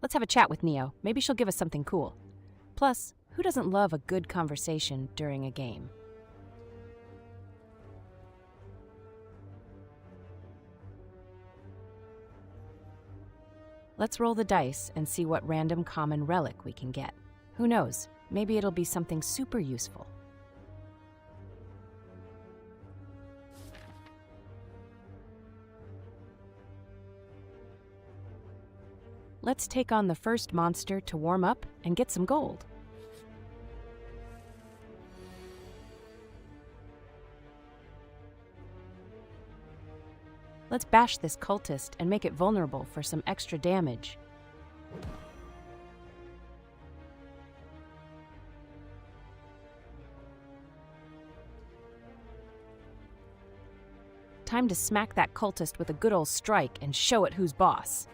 Let's have a chat with Neo. Maybe she'll give us something cool. Plus, who doesn't love a good conversation during a game? Let's roll the dice and see what random common relic we can get. Who knows? Maybe it'll be something super useful. Let's take on the first monster to warm up and get some gold. Let's bash this cultist and make it vulnerable for some extra damage. Time to smack that cultist with a good old strike and show it who's boss.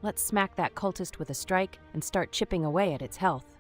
Let's smack that cultist with a strike and start chipping away at its health.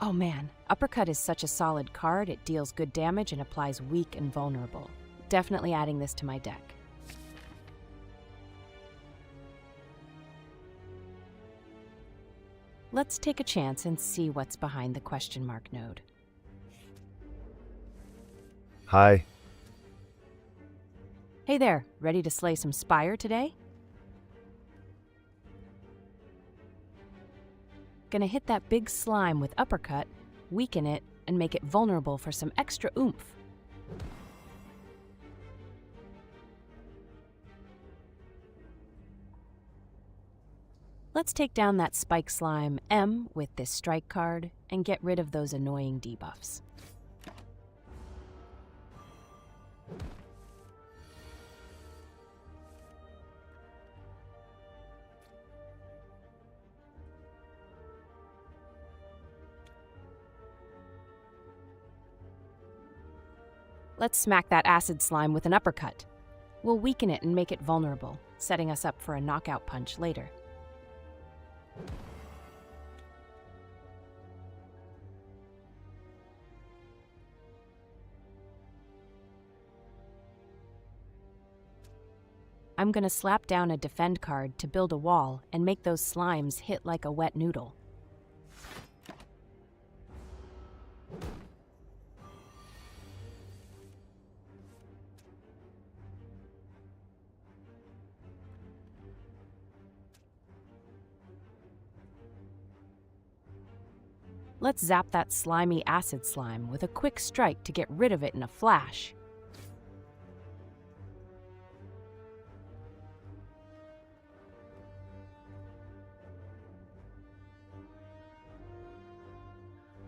Oh man, Uppercut is such a solid card. It deals good damage and applies weak and vulnerable. Definitely adding this to my deck. Let's take a chance and see what's behind the question mark node. Hi. Hey there, ready to slay some Spire today? Gonna hit that big slime with Uppercut, weaken it, and make it vulnerable for some extra oomph. Let's take down that Spike Slime M with this strike card and get rid of those annoying debuffs. Let's smack that Acid Slime with an Uppercut. We'll weaken it and make it vulnerable, setting us up for a knockout punch later. I'm gonna slap down a Defend card to build a wall and make those slimes hit like a wet noodle. Let's zap that slimy Acid Slime with a quick strike to get rid of it in a flash.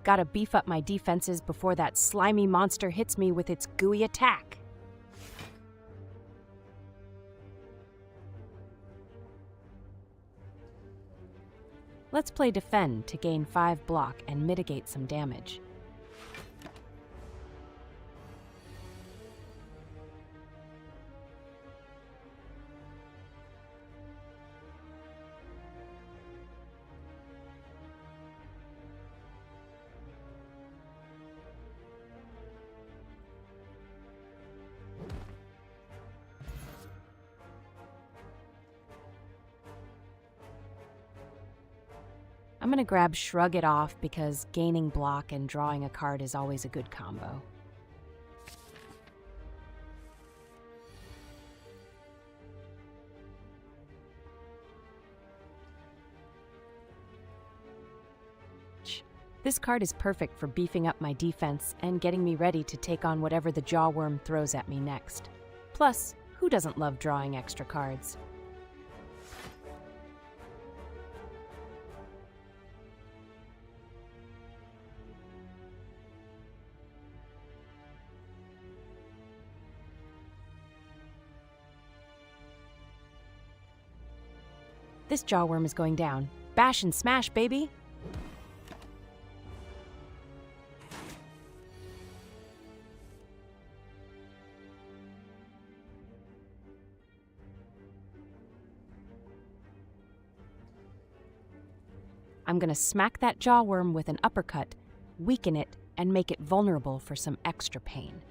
Gotta beef up my defenses before that slimy monster hits me with its gooey attack. Let's play Defend to gain 5 block and mitigate some damage. I'm gonna grab Shrug It Off because gaining block and drawing a card is always a good combo. This card is perfect for beefing up my defense and getting me ready to take on whatever the Jawworm throws at me next. Plus, who doesn't love drawing extra cards? This jawworm is going down. Bash and smash, baby! I'm gonna smack that jawworm with an uppercut, weaken it, and make it vulnerable for some extra pain.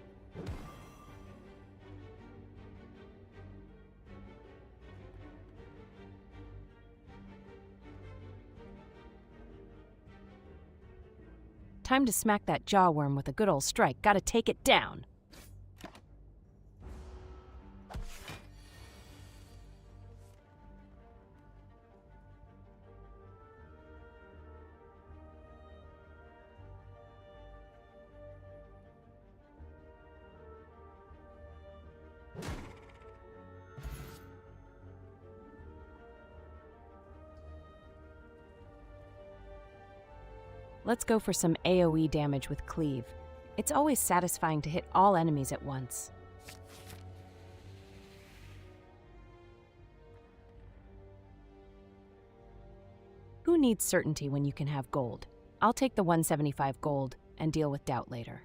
Time to smack that jawworm with a good old strike. Gotta take it down. Let's go for some AoE damage with Cleave. It's always satisfying to hit all enemies at once. Who needs certainty when you can have gold? I'll take the 175 gold and deal with doubt later.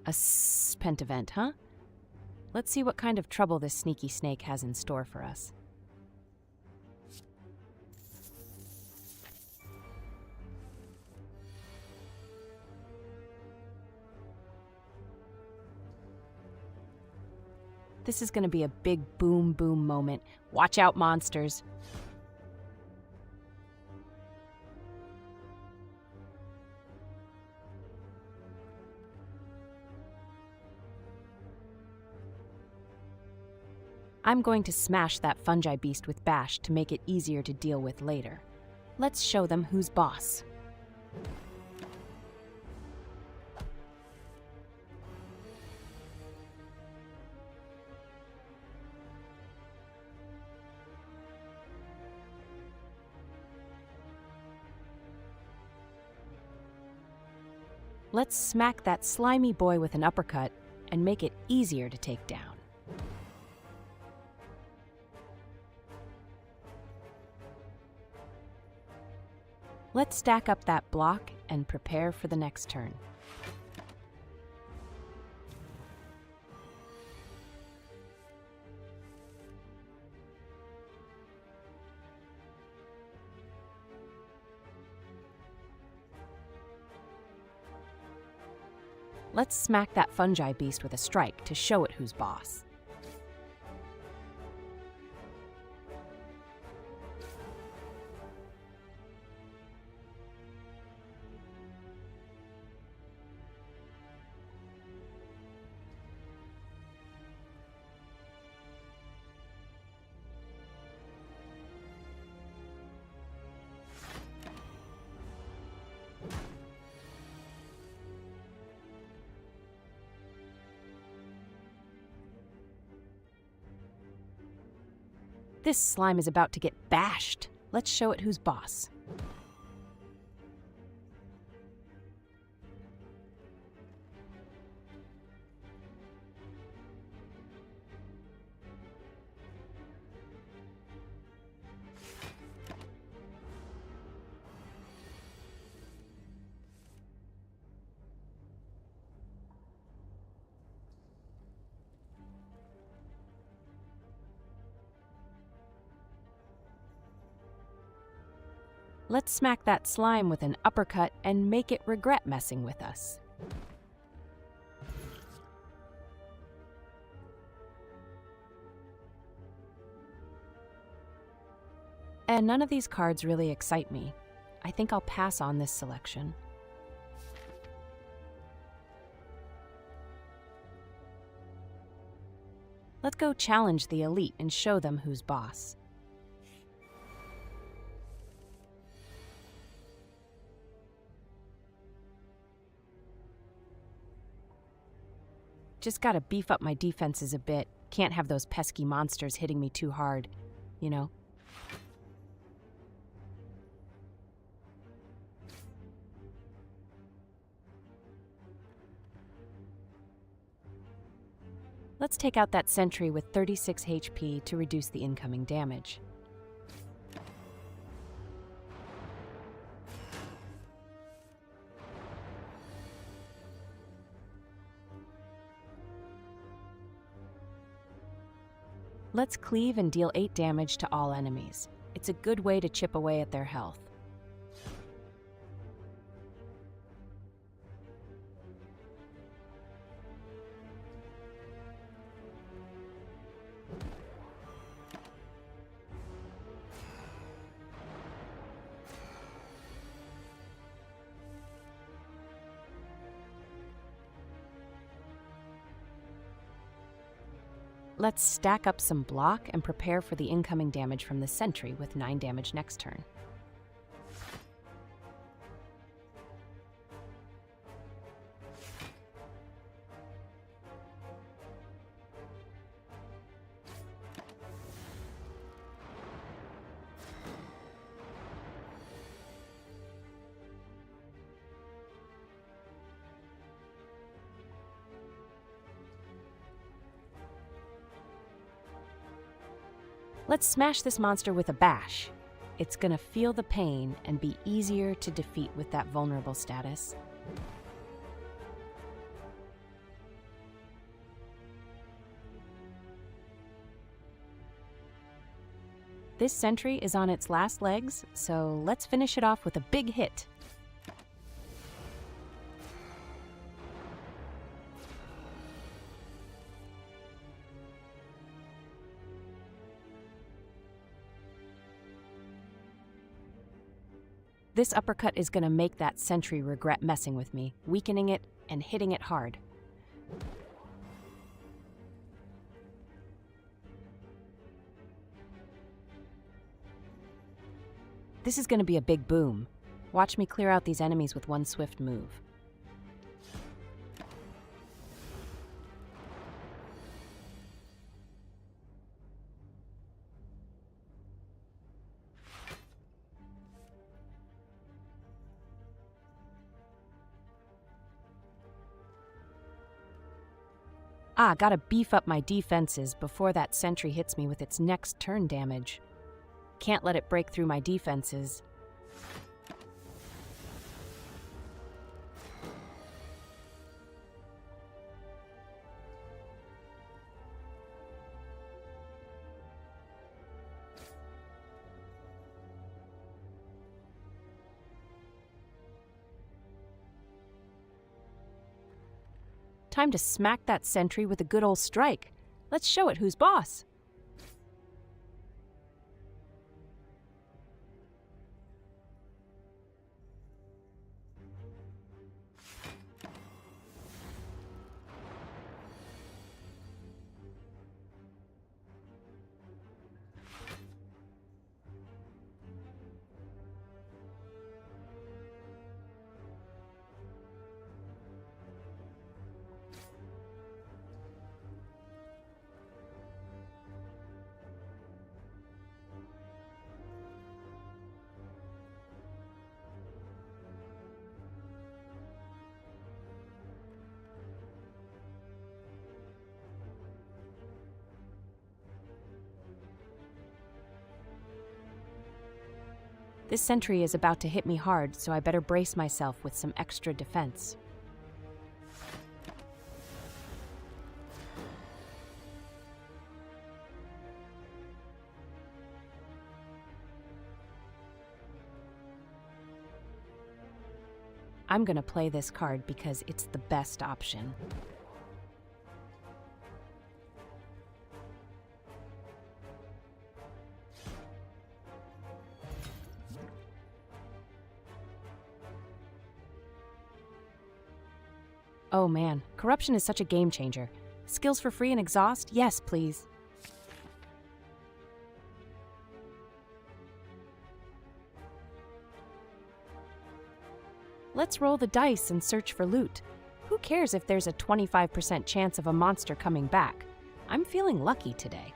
A spent event, huh? Let's see what kind of trouble this sneaky snake has in store for us. This is going to be a big boom boom moment. Watch out, monsters. I'm going to smash that fungi beast with Bash to make it easier to deal with later. Let's show them who's boss. Let's smack that slimy boy with an uppercut and make it easier to take down. Let's stack up that block and prepare for the next turn. Let's smack that fungi beast with a strike to show it who's boss. This slime is about to get bashed. Let's show it who's boss. Let's smack that slime with an uppercut and make it regret messing with us. And none of these cards really excite me. I think I'll pass on this selection. Let's go challenge the elite and show them who's boss. Just gotta beef up my defenses a bit. Can't have those pesky monsters hitting me too hard, you know? Let's take out that sentry with 36 HP to reduce the incoming damage. Let's cleave and deal 8 damage to all enemies. It's a good way to chip away at their health. Let's stack up some block and prepare for the incoming damage from the sentry with 9 damage next turn. Let's smash this monster with a bash. It's gonna feel the pain and be easier to defeat with that vulnerable status. This sentry is on its last legs, so let's finish it off with a big hit. This uppercut is going to make that sentry regret messing with me, weakening it and hitting it hard. This is going to be a big boom. Watch me clear out these enemies with one swift move. Gotta beef up my defenses before that sentry hits me with its next turn damage. Can't let it break through my defenses. Time to smack that sentry with a good old strike. Let's show it who's boss. This sentry is about to hit me hard, so I better brace myself with some extra defense. I'm gonna play this card because it's the best option. Oh man, corruption is such a game changer. Skills for free and exhaust? Yes, please. Let's roll the dice and search for loot. Who cares if there's a 25% chance of a monster coming back? I'm feeling lucky today.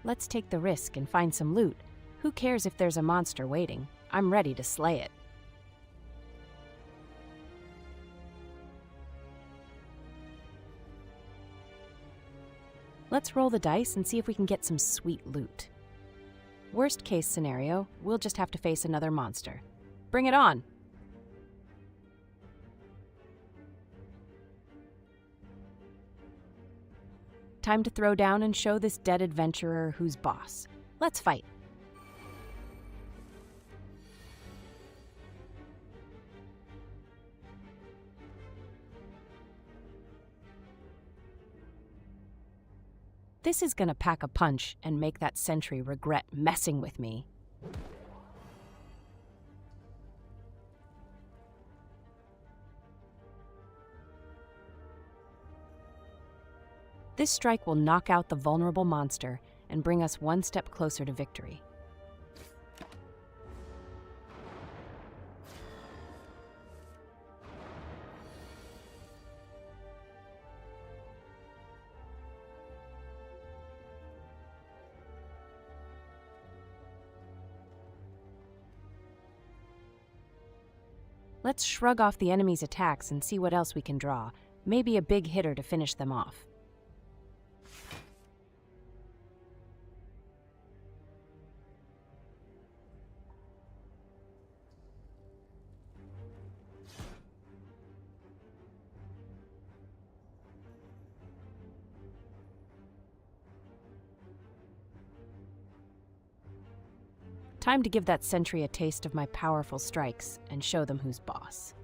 Let's take the risk and find some loot. Who cares if there's a monster waiting? I'm ready to slay it. Let's roll the dice and see if we can get some sweet loot. Worst case scenario, we'll just have to face another monster. Bring it on! Time to throw down and show this dead adventurer who's boss. Let's fight. This is gonna pack a punch and make that sentry regret messing with me. This strike will knock out the vulnerable monster and bring us one step closer to victory. Let's shrug off the enemy's attacks and see what else we can draw. Maybe a big hitter to finish them off. Time to give that sentry a taste of my powerful strikes and show them who's boss.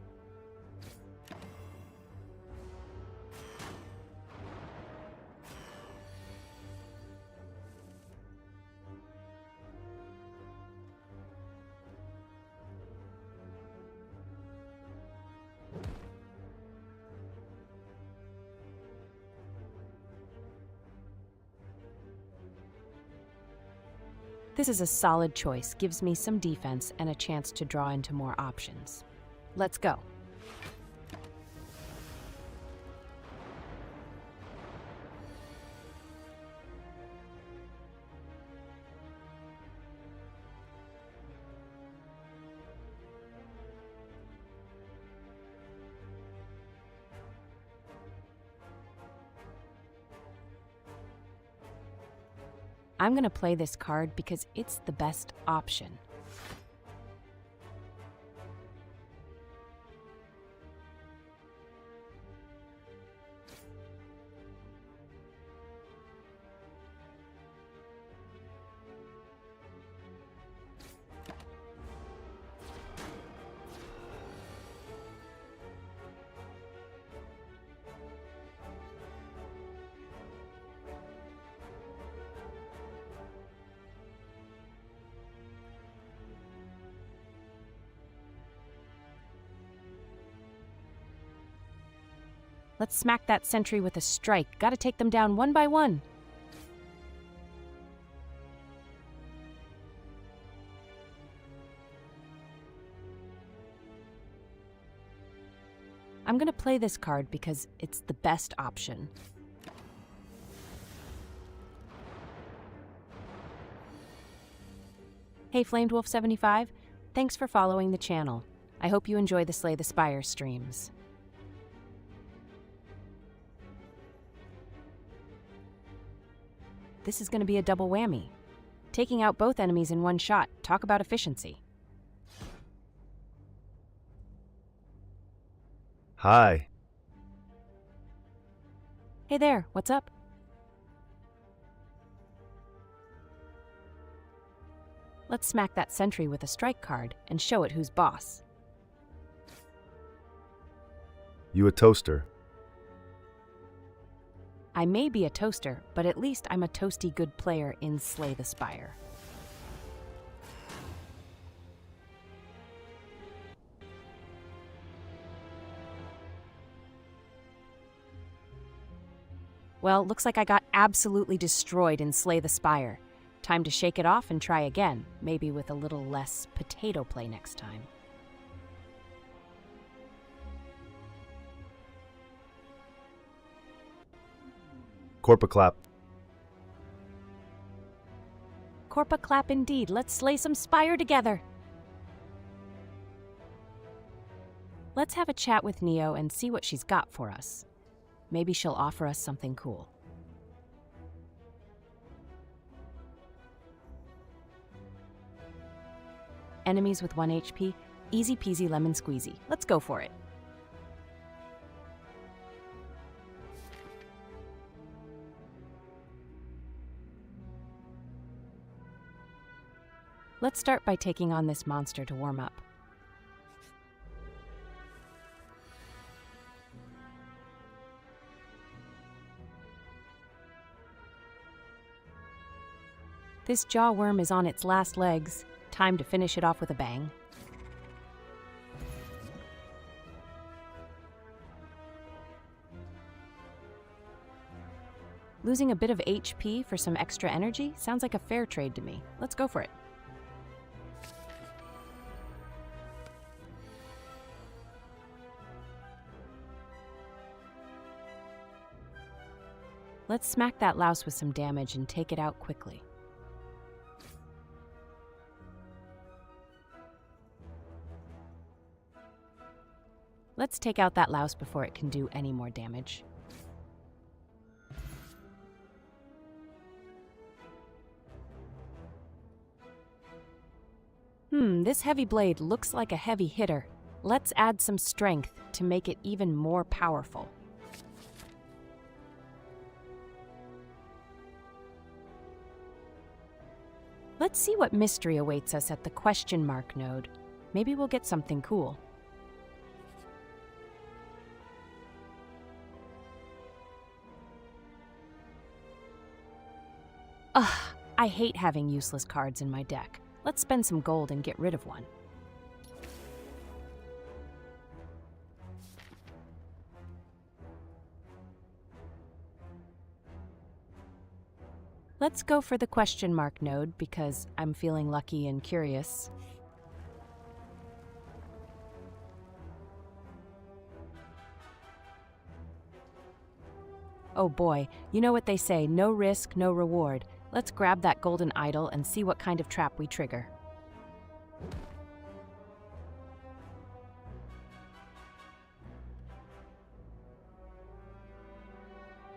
This is a solid choice, gives me some defense and a chance to draw into more options. Let's go. I'm going to play this card because it's the best option. Let's smack that sentry with a strike. Gotta take them down one by one. I'm gonna play this card because it's the best option. Hey Flamed Wolf 75, thanks for following the channel. I hope you enjoy the Slay the Spire streams. This is going to be a double whammy. Taking out both enemies in one shot. Talk about efficiency. Hi. Hey there, what's up? Let's smack that sentry with a strike card and show it who's boss. You a toaster? I may be a toaster, but at least I'm a toasty good player in Slay the Spire. Well, looks like I got absolutely destroyed in Slay the Spire. Time to shake it off and try again, maybe with a little less potato play next time. Corpa clap. Corpa clap indeed. Let's slay some Spire together. Let's have a chat with Neo and see what she's got for us. Maybe she'll offer us something cool. Enemies with 1 HP, easy peasy lemon squeezy. Let's go for it. Let's start by taking on this monster to warm up. This jaw worm is on its last legs. Time to finish it off with a bang. Losing a bit of HP for some extra energy sounds like a fair trade to me. Let's go for it. Let's smack that louse with some damage and take it out quickly. Let's take out that louse before it can do any more damage. This heavy blade looks like a heavy hitter. Let's add some strength to make it even more powerful. Let's see what mystery awaits us at the question mark node. Maybe we'll get something cool. Ugh, I hate having useless cards in my deck. Let's spend some gold and get rid of one. Let's go for the question mark node because I'm feeling lucky and curious. Oh boy, you know what they say, no risk, no reward. Let's grab that golden idol and see what kind of trap we trigger.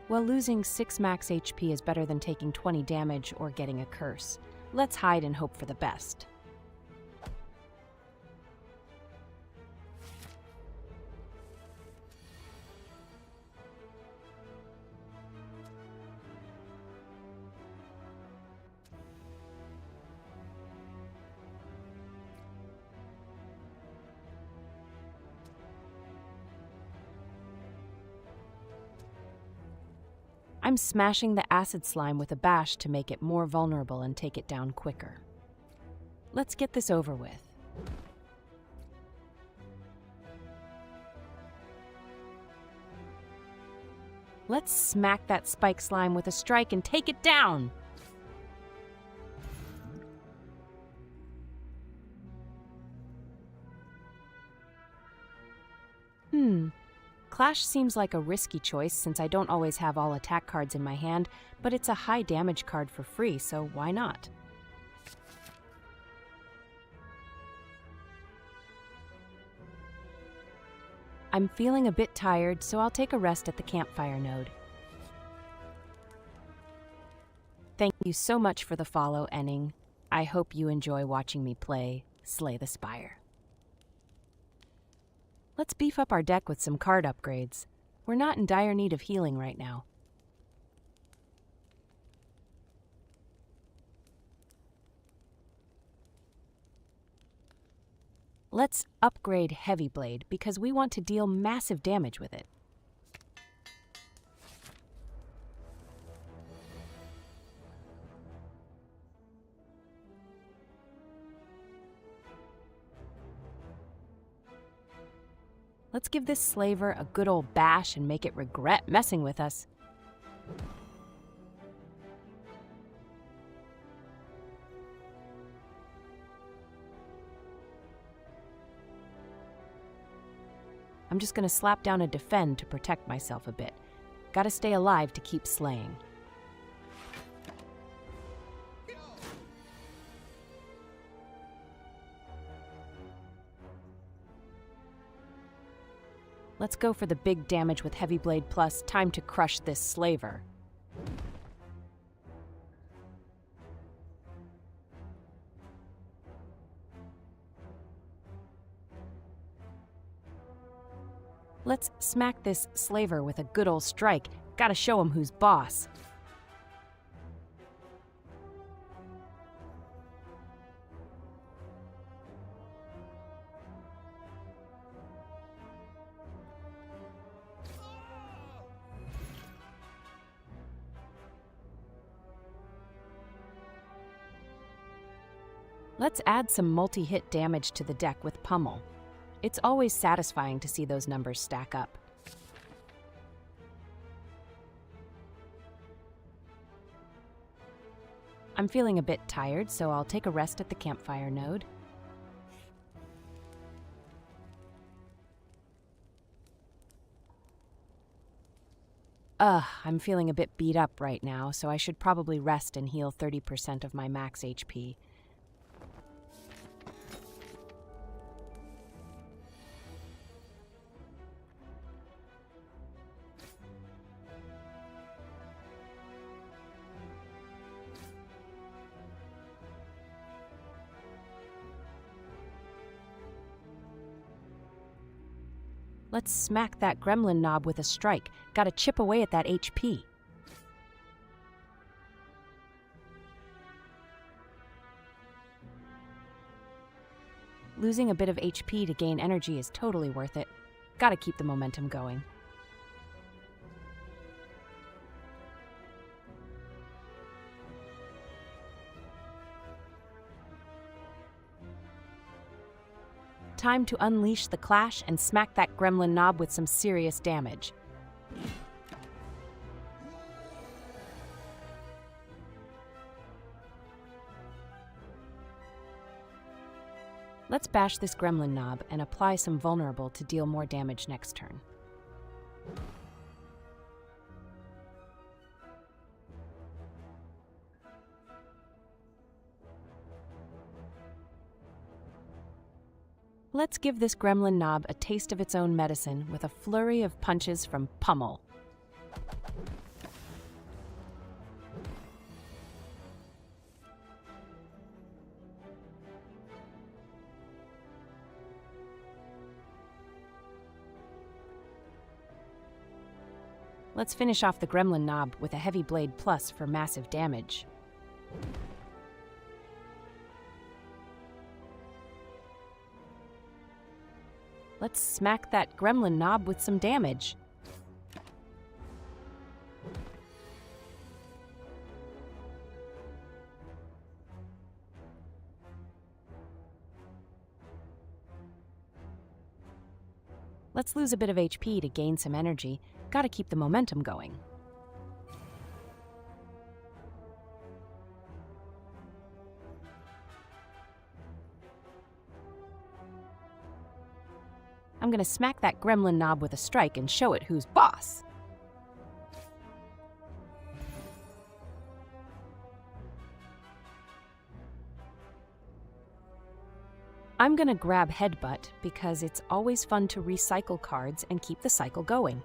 Well, losing 6 max HP is better than taking 20 damage or getting a curse. Let's hide and hope for the best. I'm smashing the acid slime with a bash to make it more vulnerable and take it down quicker. Let's get this over with. Let's smack that spike slime with a strike and take it down! Clash seems like a risky choice since I don't always have all attack cards in my hand, but it's a high damage card for free, so why not? I'm feeling a bit tired, so I'll take a rest at the campfire node. Thank you so much for the follow, Enning. I hope you enjoy watching me play Slay the Spire. Let's beef up our deck with some card upgrades. We're not in dire need of healing right now. Let's upgrade Heavy Blade because we want to deal massive damage with it. Let's give this slaver a good old bash and make it regret messing with us. I'm just gonna slap down a defend to protect myself a bit. Gotta stay alive to keep slaying. Let's go for the big damage with Heavy Blade Plus. Time to crush this slaver. Let's smack this slaver with a good old strike. Gotta show him who's boss. Let's add some multi-hit damage to the deck with Pummel. It's always satisfying to see those numbers stack up. I'm feeling a bit tired, so I'll take a rest at the campfire node. I'm feeling a bit beat up right now, so I should probably rest and heal 30% of my max HP. Let's smack that gremlin knob with a strike. Gotta chip away at that HP. Losing a bit of HP to gain energy is totally worth it. Gotta keep the momentum going. Time to unleash the clash and smack that gremlin knob with some serious damage. Let's bash this gremlin knob and apply some vulnerable to deal more damage next turn. Let's give this gremlin knob a taste of its own medicine with a flurry of punches from Pummel. Let's finish off the gremlin knob with a heavy blade plus for massive damage. Let's smack that gremlin knob with some damage. Let's lose a bit of HP to gain some energy. Gotta keep the momentum going. I'm gonna smack that gremlin knob with a strike and show it who's boss. I'm gonna grab Headbutt because it's always fun to recycle cards and keep the cycle going.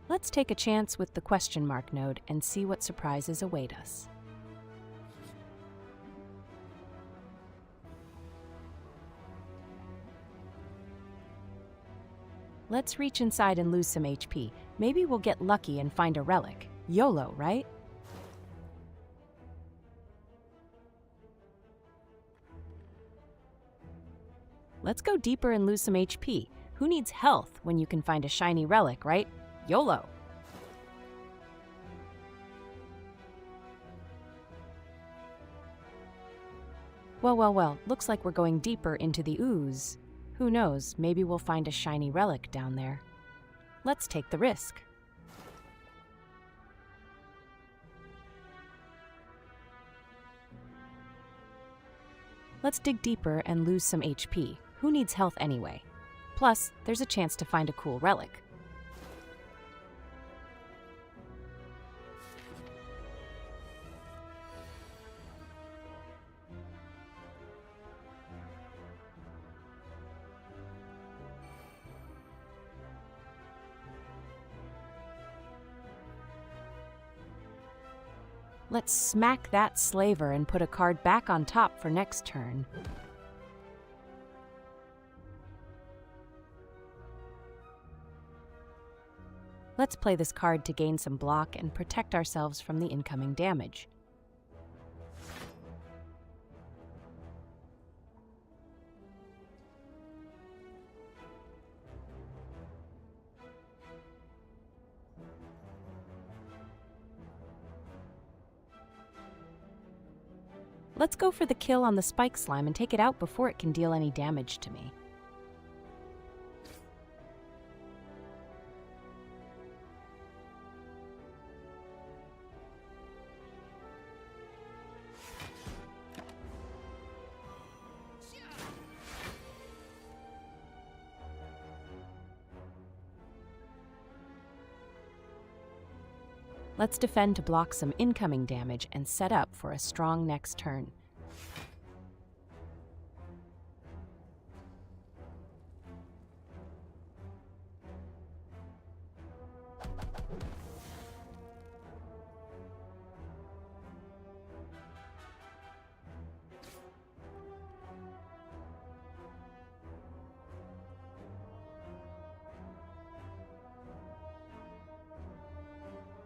Let's take a chance with the question mark node and see what surprises await us. Let's reach inside and lose some HP. Maybe we'll get lucky and find a relic. YOLO, right? Let's go deeper and lose some HP. Who needs health when you can find a shiny relic, right? YOLO! Well, looks like we're going deeper into the ooze. Who knows, maybe we'll find a shiny relic down there. Let's take the risk. Let's dig deeper and lose some HP. Who needs health anyway? Plus, there's a chance to find a cool relic. Let's smack that slaver and put a card back on top for next turn. Let's play this card to gain some block and protect ourselves from the incoming damage. Let's go for the kill on the spike slime and take it out before it can deal any damage to me. Let's defend to block some incoming damage and set up for a strong next turn.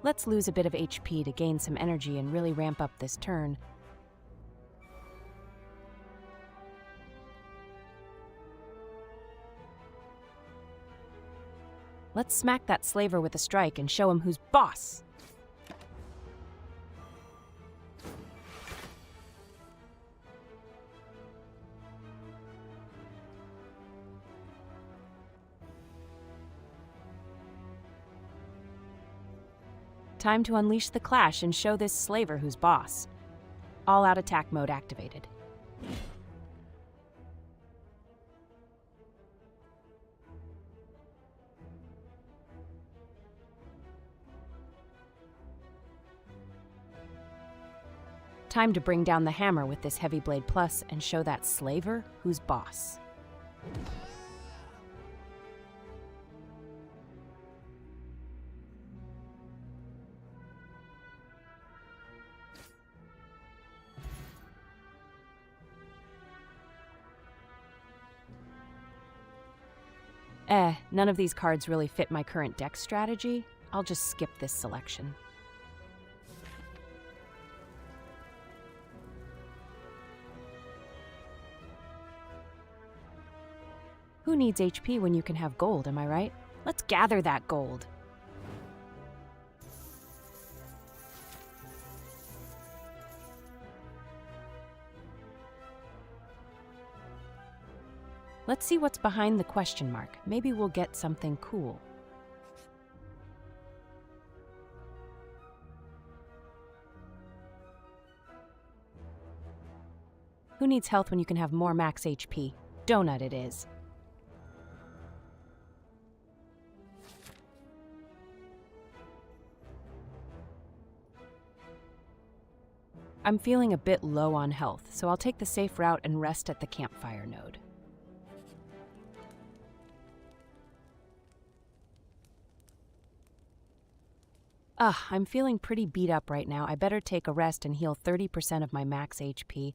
Let's lose a bit of HP to gain some energy and really ramp up this turn. Let's smack that slaver with a strike and show him who's boss. Time to unleash the clash and show this slaver who's boss. All-out attack mode activated. Time to bring down the hammer with this Heavy Blade Plus and show that slaver who's boss. None of these cards really fit my current deck strategy. I'll just skip this selection. Who needs HP when you can have gold, am I right? Let's gather that gold. Let's see what's behind the question mark. Maybe we'll get something cool. Who needs health when you can have more max HP? Donut it is. I'm feeling a bit low on health, so I'll take the safe route and rest at the campfire node. I'm feeling pretty beat up right now. I better take a rest and heal 30% of my max HP.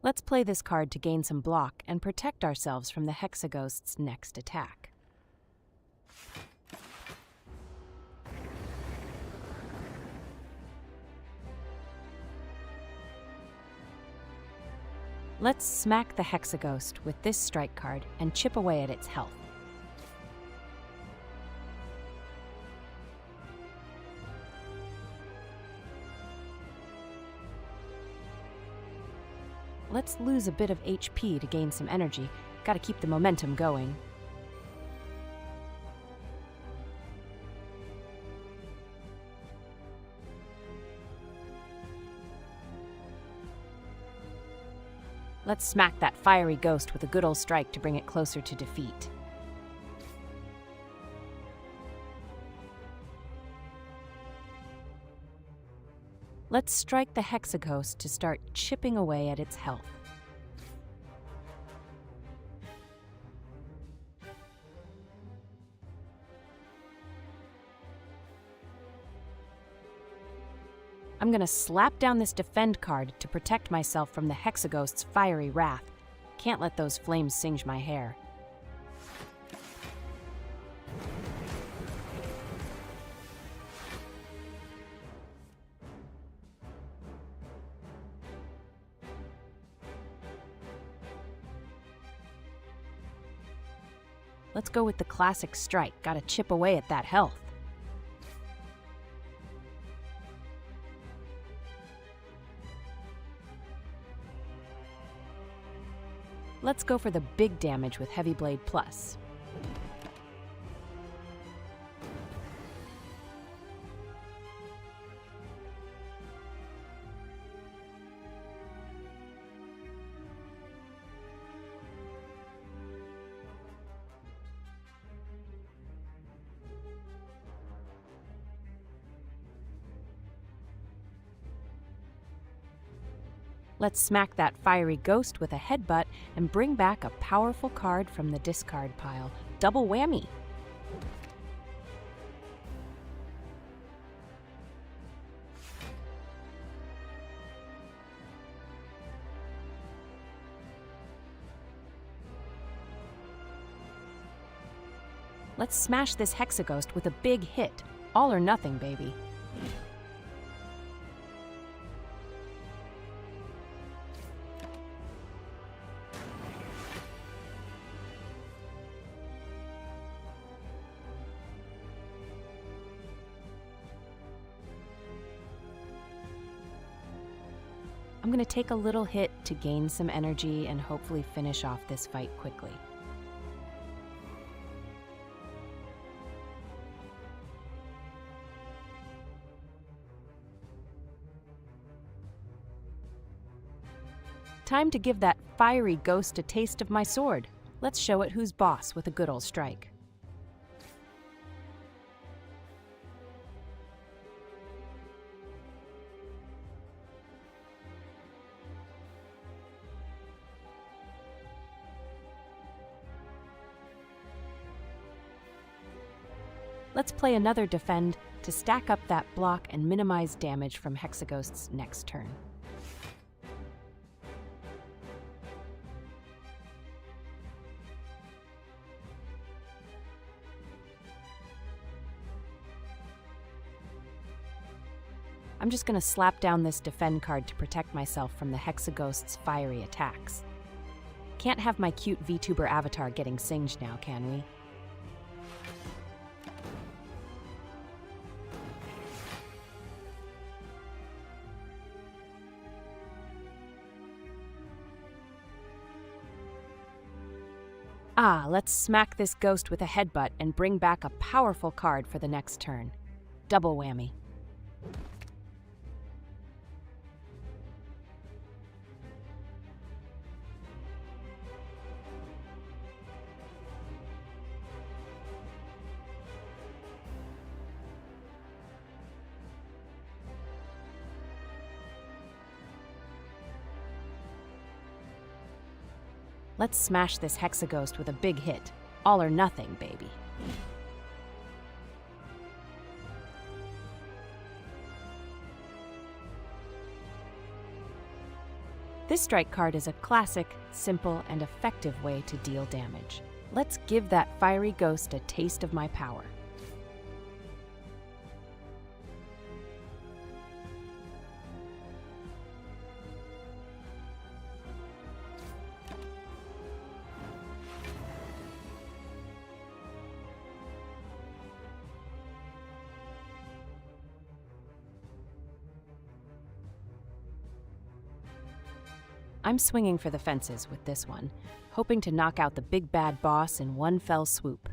Let's play this card to gain some block and protect ourselves from the Hexaghost's next attack. Let's smack the Hexaghost with this strike card and chip away at its health. Let's lose a bit of HP to gain some energy. Gotta keep the momentum going. Let's smack that fiery ghost with a good old strike to bring it closer to defeat. Let's strike the hexaghost to start chipping away at its health. I'm gonna slap down this defend card to protect myself from the hexaghost's fiery wrath. Can't let those flames singe my hair. Let's go with the classic strike. Gotta chip away at that health. Let's go for the big damage with Heavy Blade Plus. Let's smack that fiery ghost with a headbutt and bring back a powerful card from the discard pile. Double whammy! Let's smash this hexaghost with a big hit. All or nothing, baby. I'm going to take a little hit to gain some energy and hopefully finish off this fight quickly. Time to give that fiery ghost a taste of my sword. Let's show it who's boss with a good old strike. Let's play another defend to stack up that block and minimize damage from Hexaghost's next turn. I'm just going to slap down this defend card to protect myself from the Hexaghost's fiery attacks. Can't have my cute VTuber avatar getting singed now, can we? Let's smack this ghost with a headbutt and bring back a powerful card for the next turn. Double whammy. Let's smash this Hexaghost with a big hit. All or nothing, baby. This strike card is a classic, simple, and effective way to deal damage. Let's give that fiery ghost a taste of my power. I'm swinging for the fences with this one, hoping to knock out the big bad boss in one fell swoop.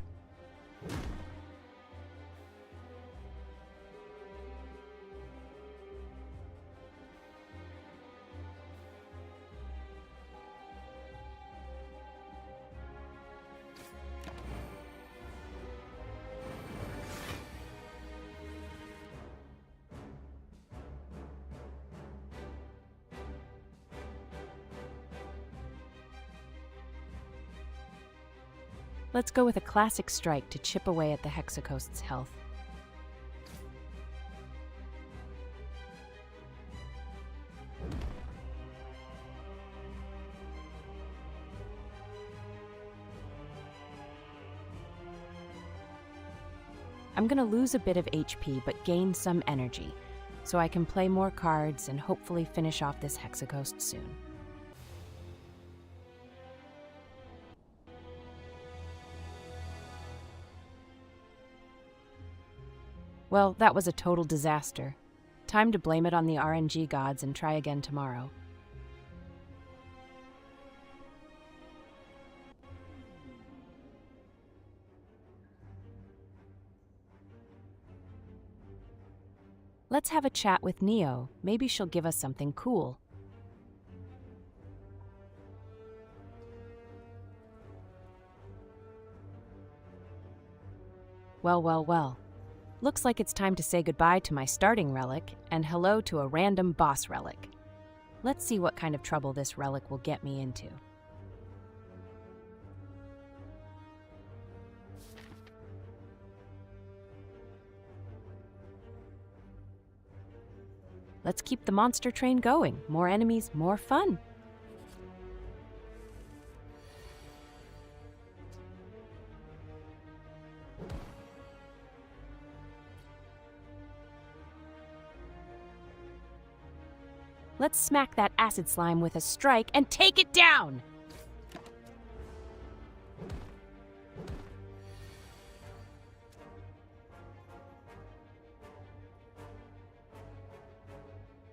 Let's go with a classic strike to chip away at the Hexacoast's health. I'm gonna lose a bit of HP but gain some energy, so I can play more cards and hopefully finish off this Hexacoast soon. Well, that was a total disaster. Time to blame it on the RNG gods and try again tomorrow. Let's have a chat with Neo. Maybe she'll give us something cool. Well. Looks like it's time to say goodbye to my starting relic and hello to a random boss relic. Let's see what kind of trouble this relic will get me into. Let's keep the monster train going. More enemies, more fun. Let's smack that acid slime with a strike and take it down!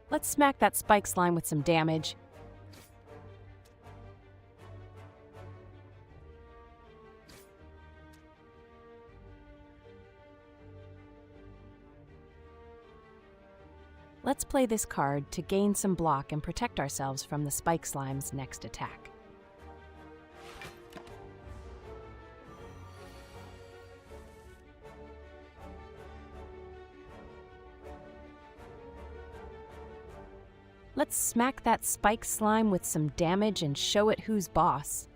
Let's smack that spike slime with some damage. Let's play this card to gain some block and protect ourselves from the spike slime's next attack. Let's smack that spike slime with some damage and show it who's boss.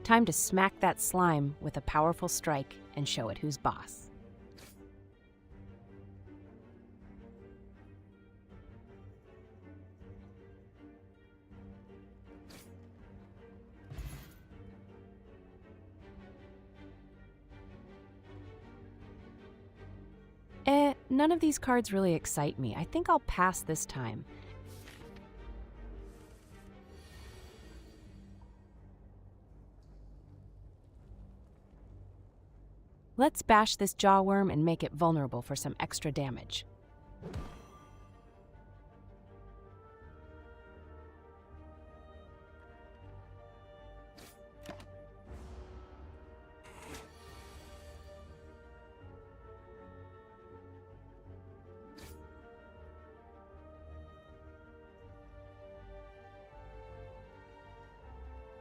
Time to smack that slime with a powerful strike and show it who's boss. None of these cards really excite me. I think I'll pass this time. Let's bash this jawworm and make it vulnerable for some extra damage.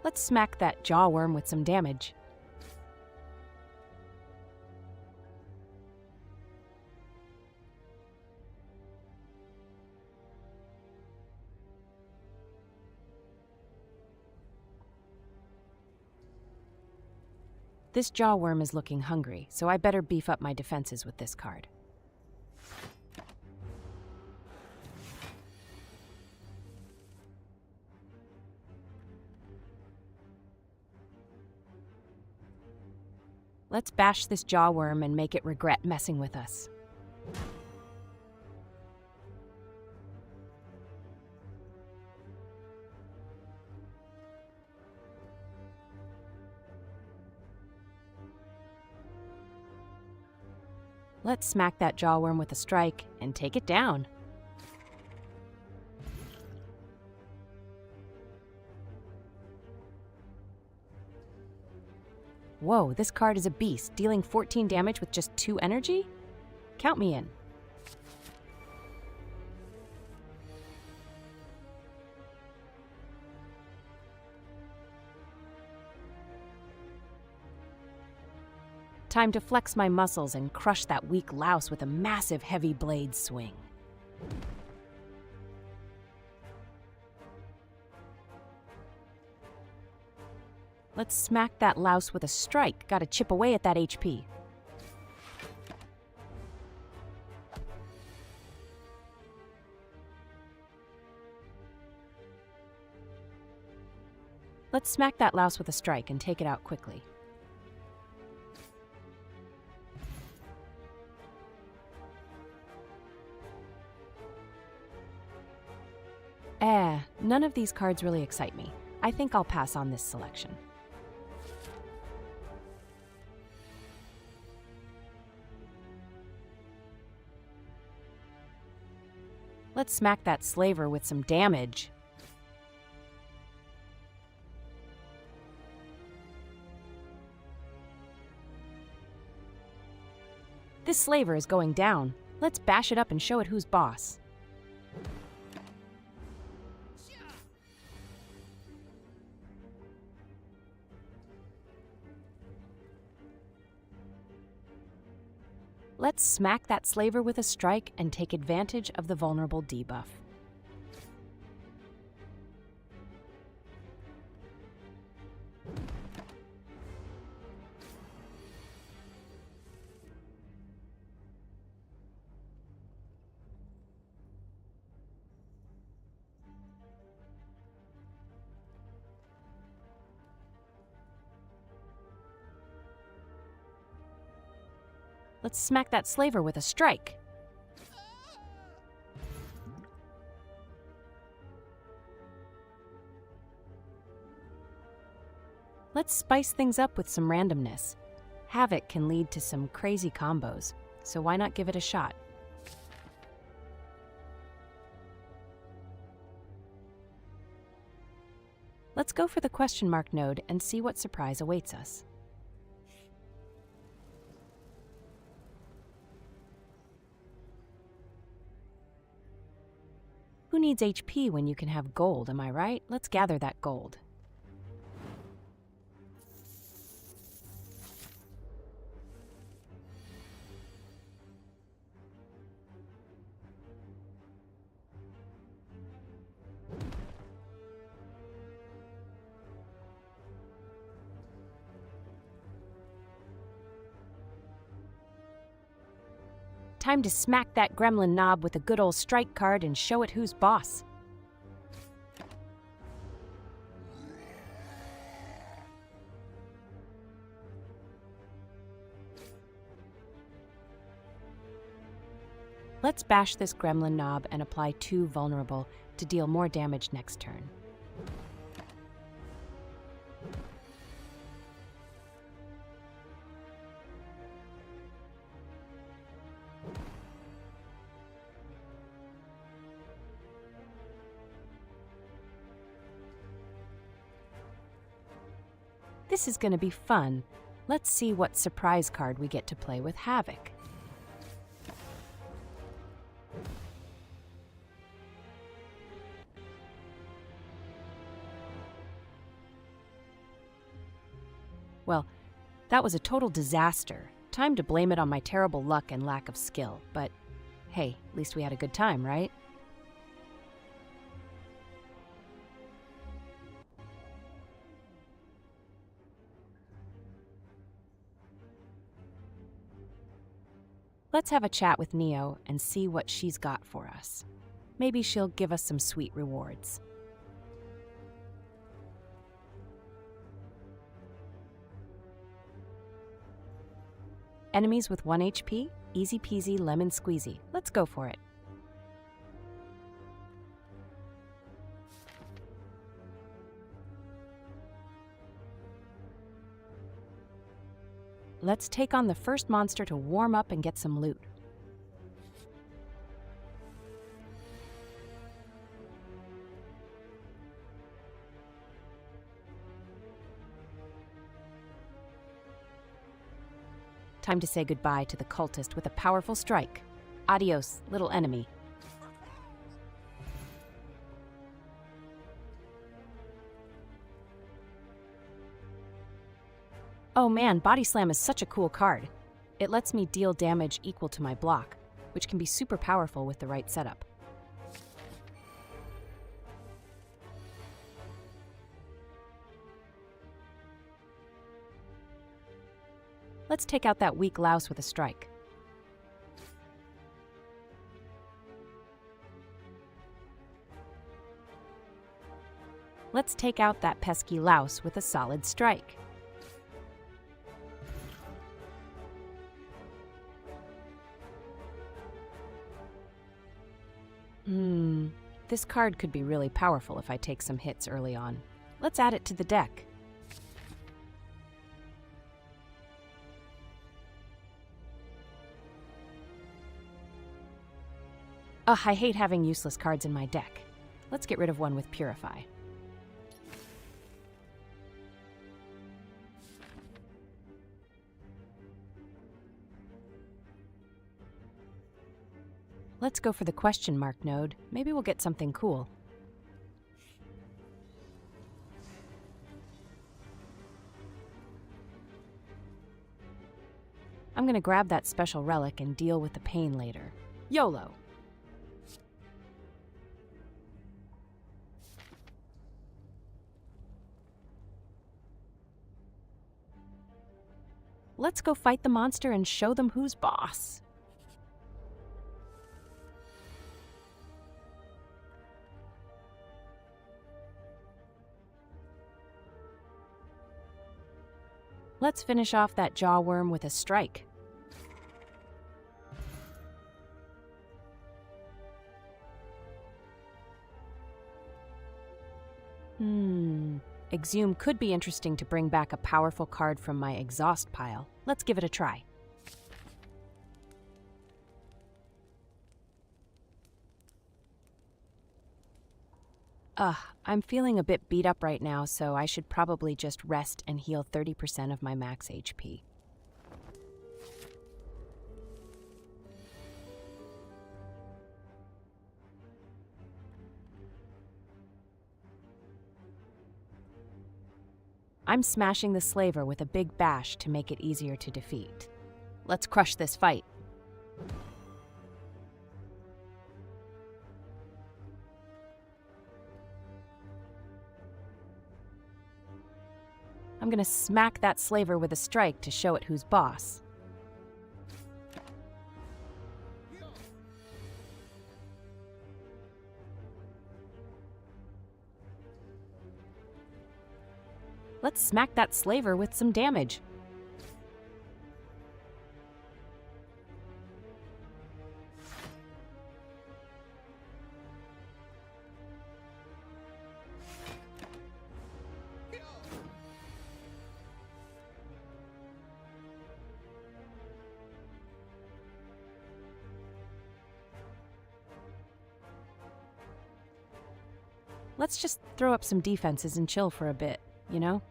Let's smack that jawworm with some damage. This jawworm is looking hungry, so I better beef up my defenses with this card. Let's bash this jawworm and make it regret messing with us. Let's smack that jawworm with a strike and take it down. Whoa, this card is a beast, dealing 14 damage with just 2 energy? Count me in. Time to flex my muscles and crush that weak louse with a massive heavy blade swing. Let's smack that louse with a strike. Gotta chip away at that HP. Let's smack that louse with a strike and take it out quickly. None of these cards really excite me. I think I'll pass on this selection. Let's smack that slaver with some damage. This slaver is going down. Let's bash it up and show it who's boss. Let's smack that slaver with a strike and take advantage of the vulnerable debuff. Let's smack that slaver with a strike. Let's spice things up with some randomness. Havoc can lead to some crazy combos, so why not give it a shot? Let's go for the question mark node and see what surprise awaits us. Who needs HP when you can have gold, am I right? Let's gather that gold. Time to smack that gremlin knob with a good old strike card and show it who's boss. Let's bash this gremlin knob and apply 2 vulnerable to deal more damage next turn. This is going to be fun. Let's see what surprise card we get to play with Havoc. Well, that was a total disaster. Time to blame it on my terrible luck and lack of skill, but hey, at least we had a good time, right? Let's have a chat with Neo and see what she's got for us. Maybe she'll give us some sweet rewards. Enemies with 1 HP? Easy peasy lemon squeezy. Let's go for it. Let's take on the first monster to warm up and get some loot. Time to say goodbye to the cultist with a powerful strike. Adios, little enemy. Oh man, Body Slam is such a cool card. It lets me deal damage equal to my block, which can be super powerful with the right setup. Let's take out that weak louse with a strike. Let's take out that pesky louse with a solid strike. This card could be really powerful if I take some hits early on. Let's add it to the deck. Ugh, I hate having useless cards in my deck. Let's get rid of one with Purify. Let's go for the question mark node. Maybe we'll get something cool. I'm gonna grab that special relic and deal with the pain later. YOLO! Let's go fight the monster and show them who's boss. Let's finish off that jawworm with a strike. Exhume could be interesting to bring back a powerful card from my exhaust pile. Let's give it a try. I'm feeling a bit beat up right now, so I should probably just rest and heal 30% of my max HP. I'm smashing the slaver with a big bash to make it easier to defeat. Let's crush this fight. I'm gonna smack that slaver with a strike to show it who's boss. Let's smack that slaver with some damage. Let's just throw up some defenses and chill for a bit, you know?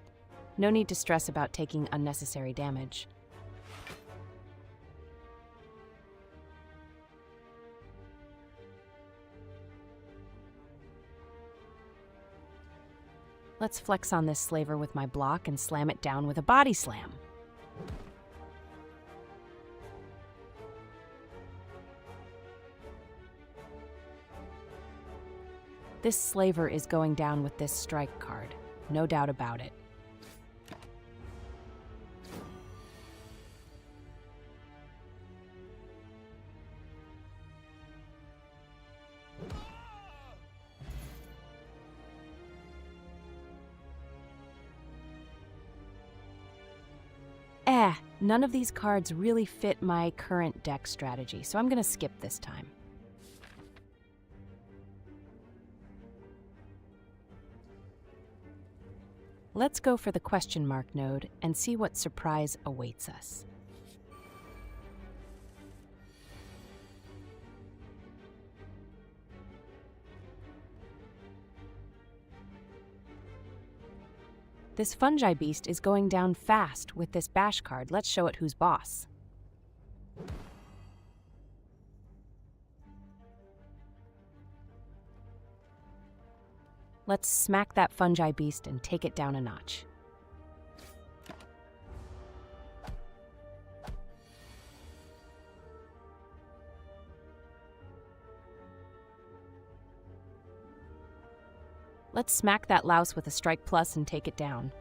No need to stress about taking unnecessary damage. Let's flex on this slaver with my block and slam it down with a body slam. This slaver is going down with this strike card, no doubt about it. None of these cards really fit my current deck strategy, so I'm gonna skip this time. Let's go for the question mark node and see what surprise awaits us. This fungi beast is going down fast with this bash card. Let's show it who's boss. Let's smack that fungi beast and take it down a notch. Let's smack that louse with a strike plus and take it down.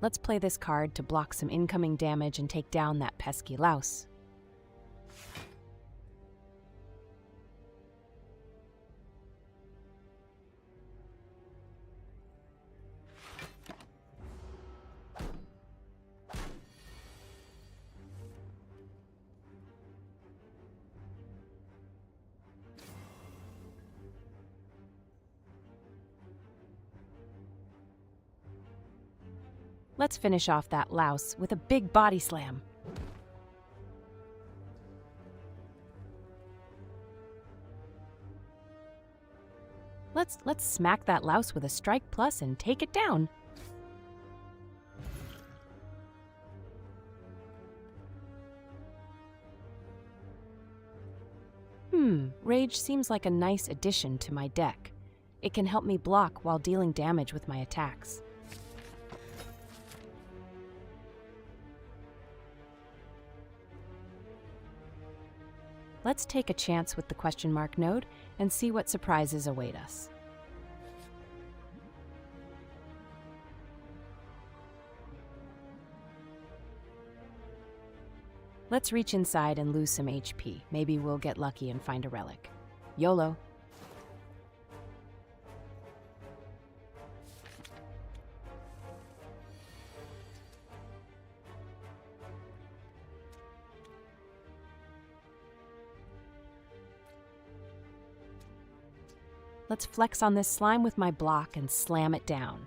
Let's play this card to block some incoming damage and take down that pesky louse. Let's finish off that louse with a big body slam. Let's smack that louse with a strike plus and take it down. Rage seems like a nice addition to my deck. It can help me block while dealing damage with my attacks. Let's take a chance with the question mark node and see what surprises await us. Let's reach inside and lose some HP. Maybe we'll get lucky and find a relic. YOLO. Let's flex on this slime with my block and slam it down.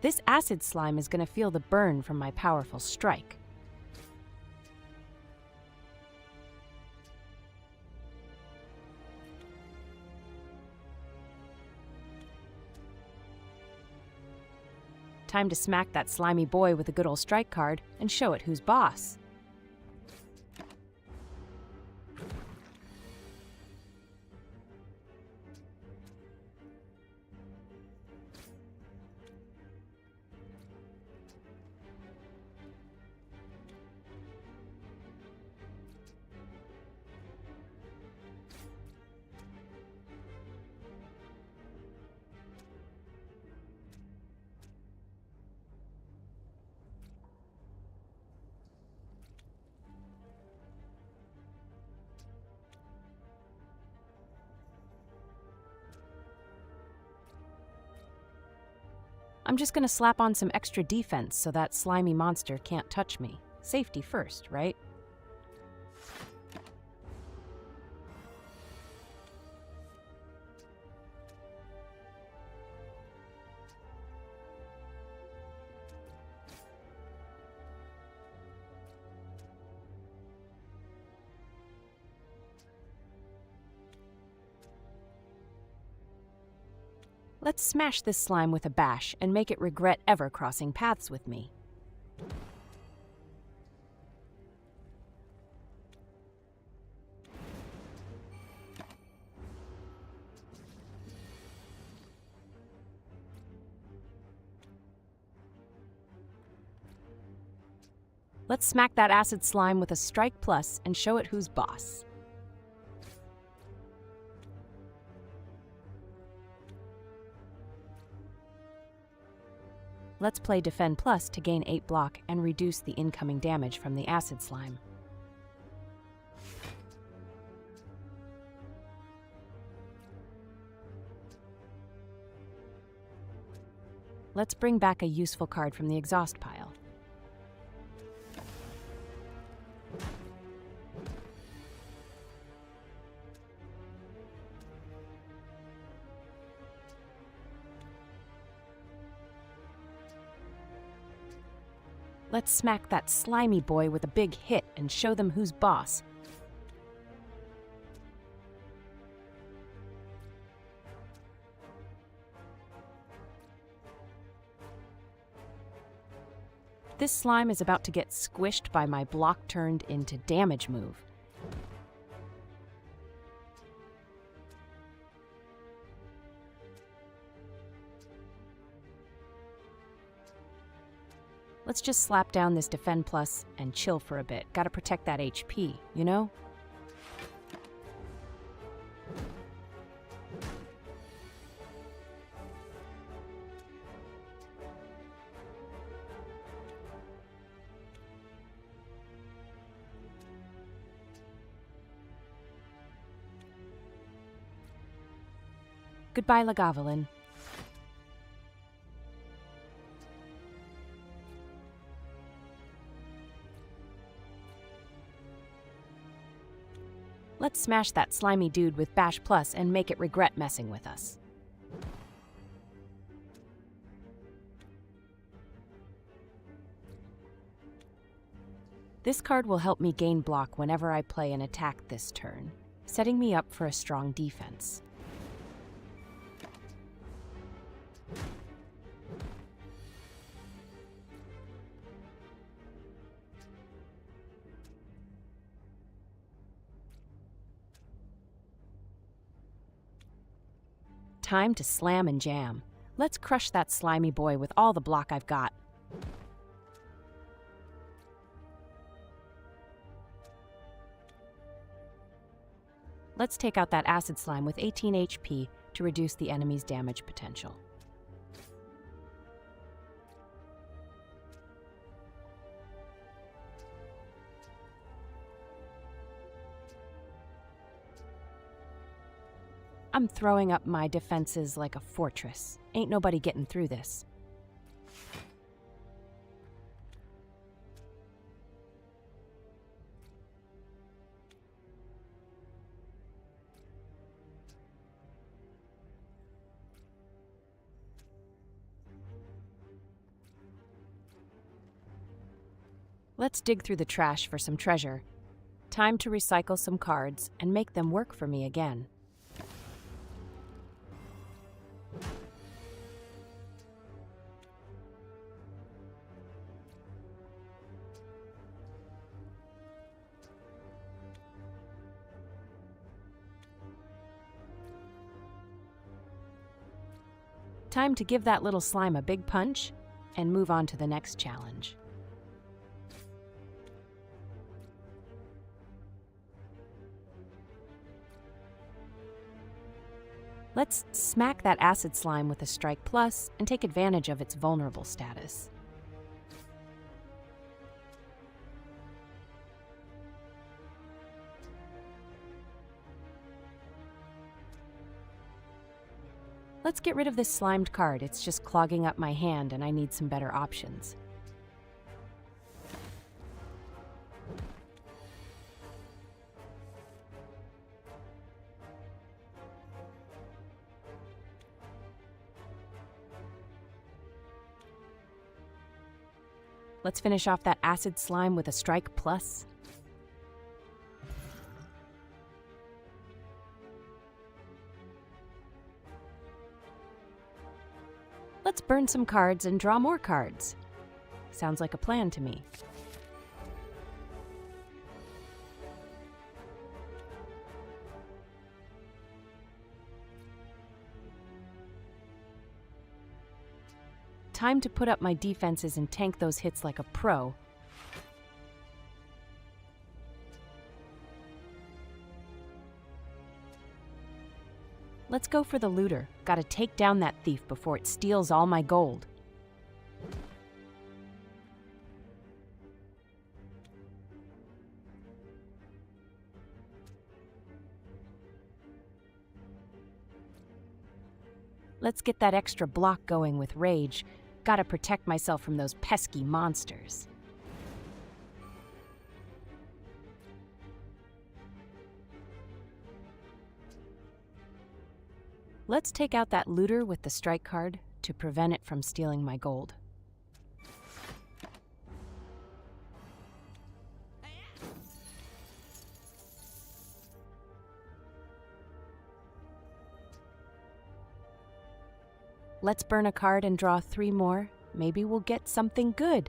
This acid slime is going to feel the burn from my powerful strike. Time to smack that slimy boy with a good old strike card and show it who's boss. I'm just gonna slap on some extra defense so that slimy monster can't touch me. Safety first, right? Let's smash this slime with a bash and make it regret ever crossing paths with me. Let's smack that acid slime with a strike plus and show it who's boss. Let's play Defend Plus to gain 8 block and reduce the incoming damage from the acid slime. Let's bring back a useful card from the exhaust pile. Let's smack that slimy boy with a big hit and show them who's boss. This slime is about to get squished by my block turned into damage move. Let's just slap down this Defend Plus and chill for a bit. Gotta protect that HP, you know? Goodbye, Lagavulin. Let's smash that slimy dude with Bash Plus and make it regret messing with us. This card will help me gain block whenever I play an attack this turn, setting me up for a strong defense. Time to slam and jam. Let's crush that slimy boy with all the block I've got. Let's take out that acid slime with 18 HP to reduce the enemy's damage potential. I'm throwing up my defenses like a fortress. Ain't nobody getting through this. Let's dig through the trash for some treasure. Time to recycle some cards and make them work for me again. Time to give that little slime a big punch and move on to the next challenge. Let's smack that acid slime with a Strike Plus and take advantage of its vulnerable status. Let's get rid of this slimed card. It's just clogging up my hand and I need some better options. Let's finish off that acid slime with a Strike Plus. Let's burn some cards and draw more cards. Sounds like a plan to me. Time to put up my defenses and tank those hits like a pro. Let's go for the looter. Gotta take down that thief before it steals all my gold. Let's get that extra block going with rage. Gotta protect myself from those pesky monsters. Let's take out that looter with the strike card to prevent it from stealing my gold. Let's burn a card and draw 3 more. Maybe we'll get something good.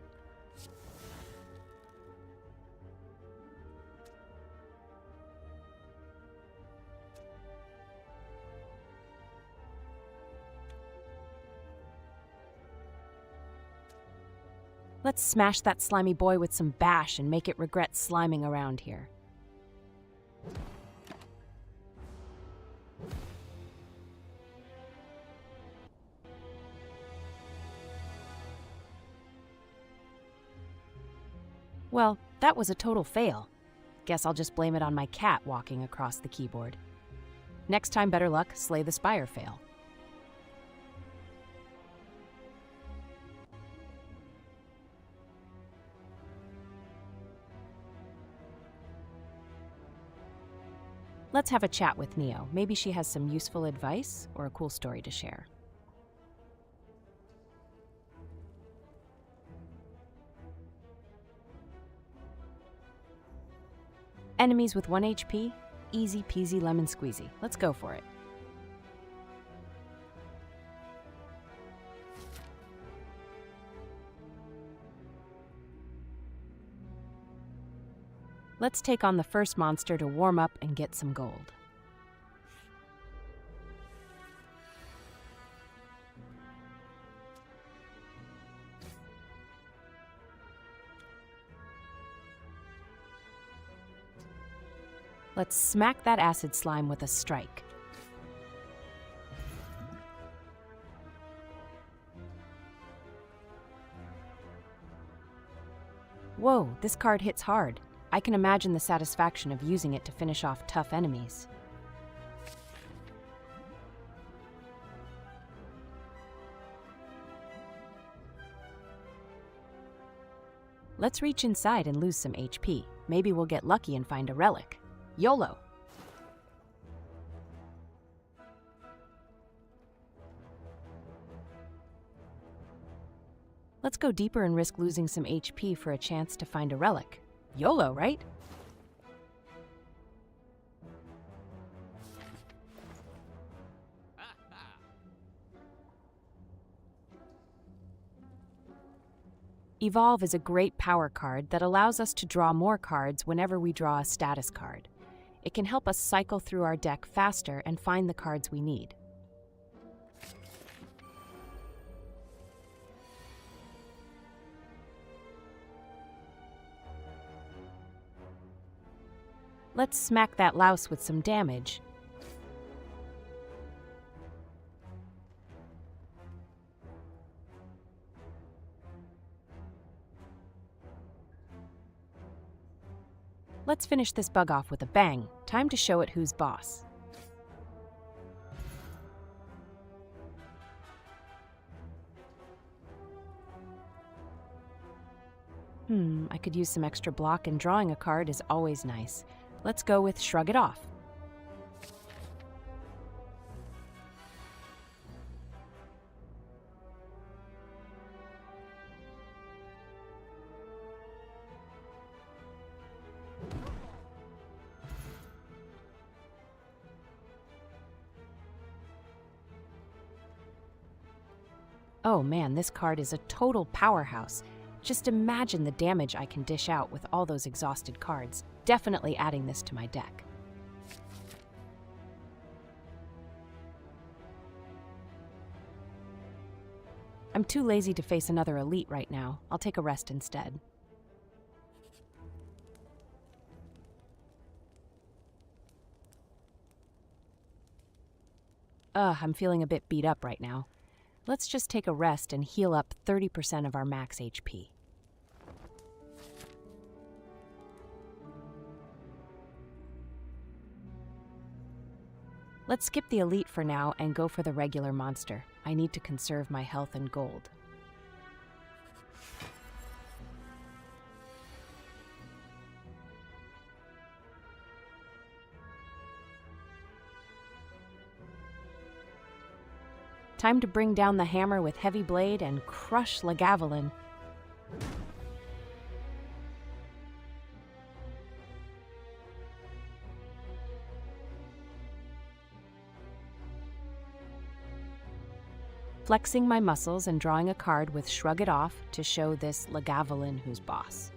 Let's smash that slimy boy with some bash and make it regret sliming around here. Well, that was a total fail. Guess I'll just blame it on my cat walking across the keyboard. Next time, better luck, Slay the Spire fail. Let's have a chat with Neo. Maybe she has some useful advice or a cool story to share. Enemies with 1 HP? Easy peasy lemon squeezy. Let's go for it. Let's take on the first monster to warm up and get some gold. Let's smack that acid slime with a strike. Whoa, this card hits hard. I can imagine the satisfaction of using it to finish off tough enemies. Let's reach inside and lose some HP. Maybe we'll get lucky and find a relic. YOLO! Let's go deeper and risk losing some HP for a chance to find a relic. YOLO, right? Evolve is a great power card that allows us to draw more cards whenever we draw a status card. It can help us cycle through our deck faster and find the cards we need. Let's smack that louse with some damage. Let's finish this bug off with a bang. Time to show it who's boss. I could use some extra block, and drawing a card is always nice. Let's go with Shrug It Off. Oh man, this card is a total powerhouse. Just imagine the damage I can dish out with all those exhausted cards. Definitely adding this to my deck. I'm too lazy to face another elite right now. I'll take a rest instead. I'm feeling a bit beat up right now. Let's just take a rest and heal up 30% of our max HP. Let's skip the elite for now and go for the regular monster. I need to conserve my health and gold. Time to bring down the hammer with heavy blade and crush Lagavulin. Flexing my muscles and drawing a card with Shrug It Off to show this Lagavulin who's boss.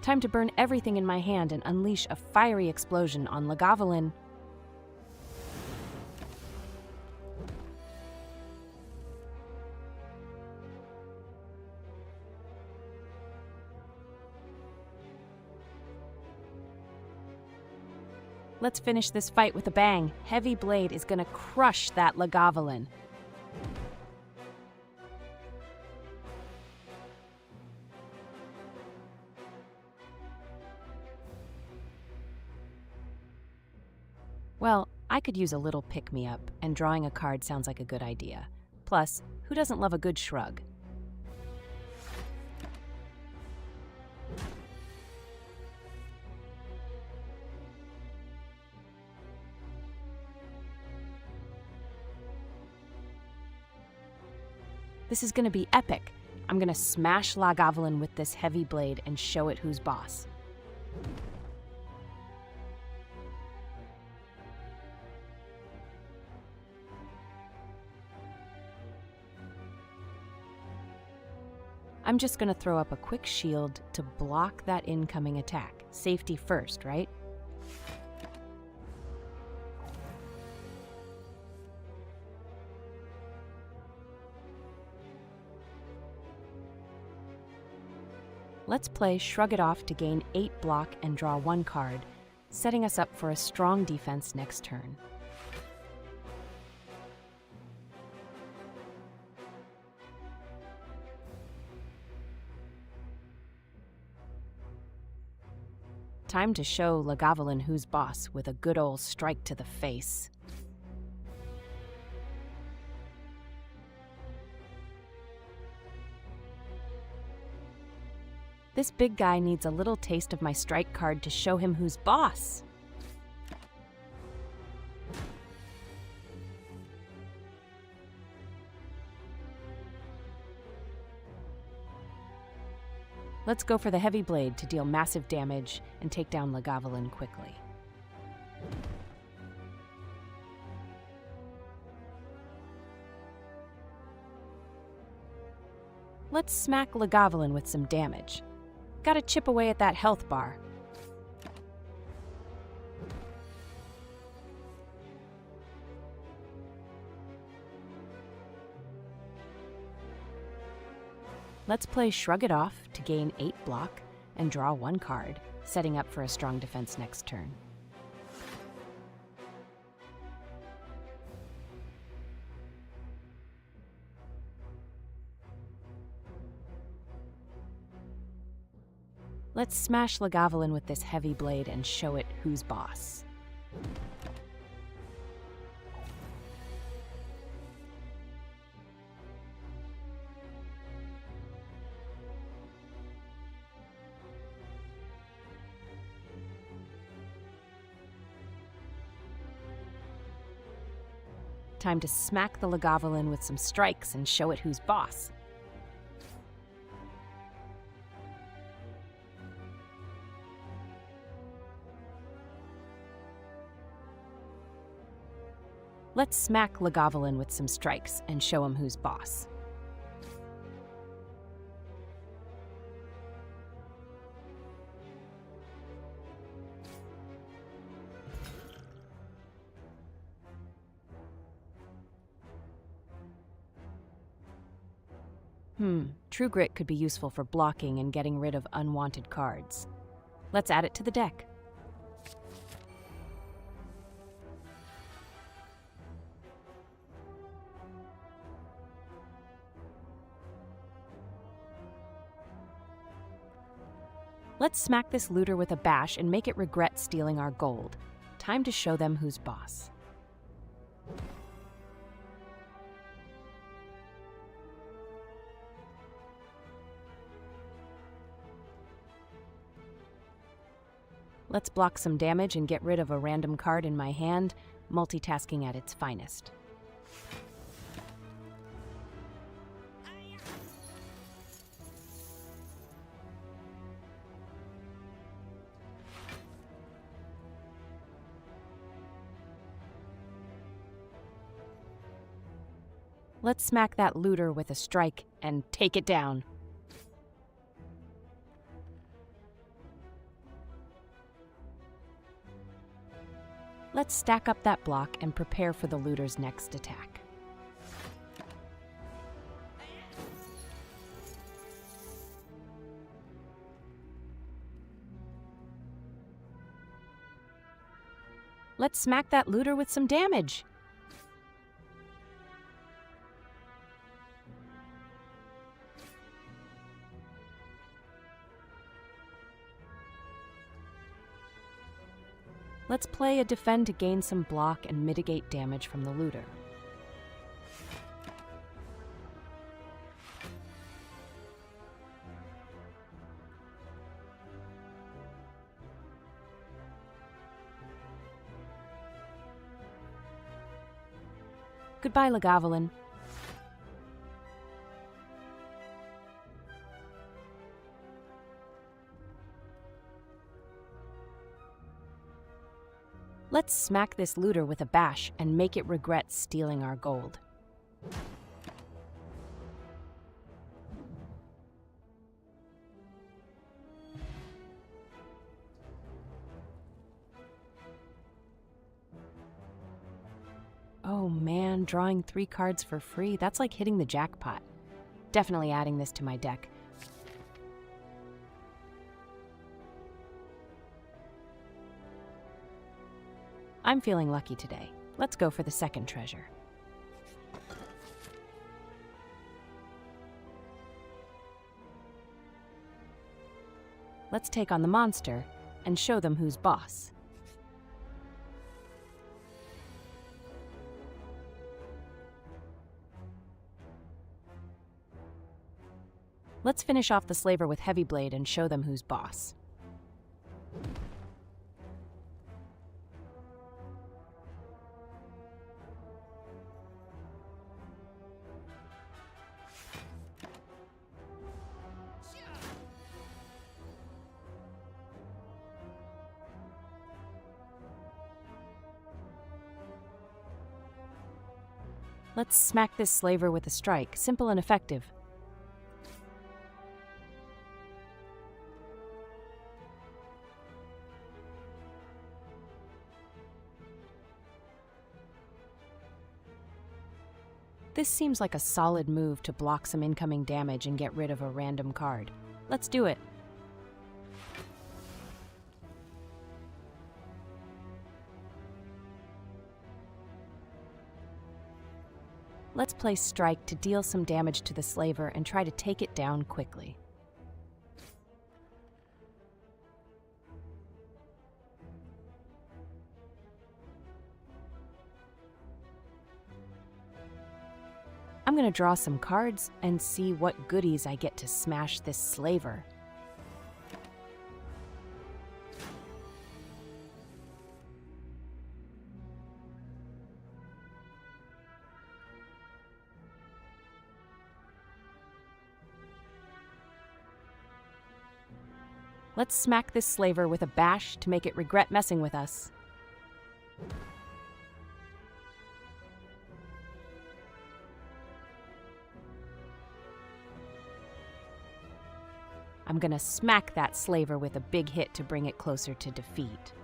Time to burn everything in my hand and unleash a fiery explosion on Lagavulin. Let's finish this fight with a bang. Heavy Blade is gonna crush that Lagavulin. Well, I could use a little pick-me-up, and drawing a card sounds like a good idea. Plus, who doesn't love a good shrug? This is gonna be epic. I'm gonna smash Lagavulin with this heavy blade and show it who's boss. I'm just gonna throw up a quick shield to block that incoming attack. Safety first, right? Let's play Shrug It Off to gain 8 block and draw 1 card, setting us up for a strong defense next turn. Time to show Lagavulin who's boss with a good ol' strike to the face. This big guy needs a little taste of my strike card to show him who's boss. Let's go for the heavy blade to deal massive damage and take down Lagavulin quickly. Let's smack Lagavulin with some damage. Gotta chip away at that health bar. Let's play Shrug It Off to gain 8 block and draw 1 card, setting up for a strong defense next turn. Let's smash Lagavulin with this heavy blade and show it who's boss. Time to smack the Lagavulin with some strikes and show it who's boss. Let's smack Lagavulin with some strikes and show him who's boss. True Grit could be useful for blocking and getting rid of unwanted cards. Let's add it to the deck. Let's smack this looter with a bash and make it regret stealing our gold. Time to show them who's boss. Let's block some damage and get rid of a random card in my hand, multitasking at its finest. Let's smack that looter with a strike and take it down. Let's stack up that block and prepare for the looter's next attack. Let's smack that looter with some damage. Let's play a defend to gain some block and mitigate damage from the looter. Goodbye, Lagavulin. Let's smack this looter with a bash and make it regret stealing our gold. Oh man, drawing 3 cards for free, that's like hitting the jackpot. Definitely adding this to my deck. I'm feeling lucky today. Let's go for the second treasure. Let's take on the monster and show them who's boss. Let's finish off the slaver with Heavy Blade and show them who's boss. Let's smack this slaver with a strike, simple and effective. This seems like a solid move to block some incoming damage and get rid of a random card. Let's do it. Let's play Strike to deal some damage to the slaver and try to take it down quickly. I'm gonna draw some cards and see what goodies I get to smash this slaver. Let's smack this slaver with a bash to make it regret messing with us. I'm gonna smack that slaver with a big hit to bring it closer to defeat.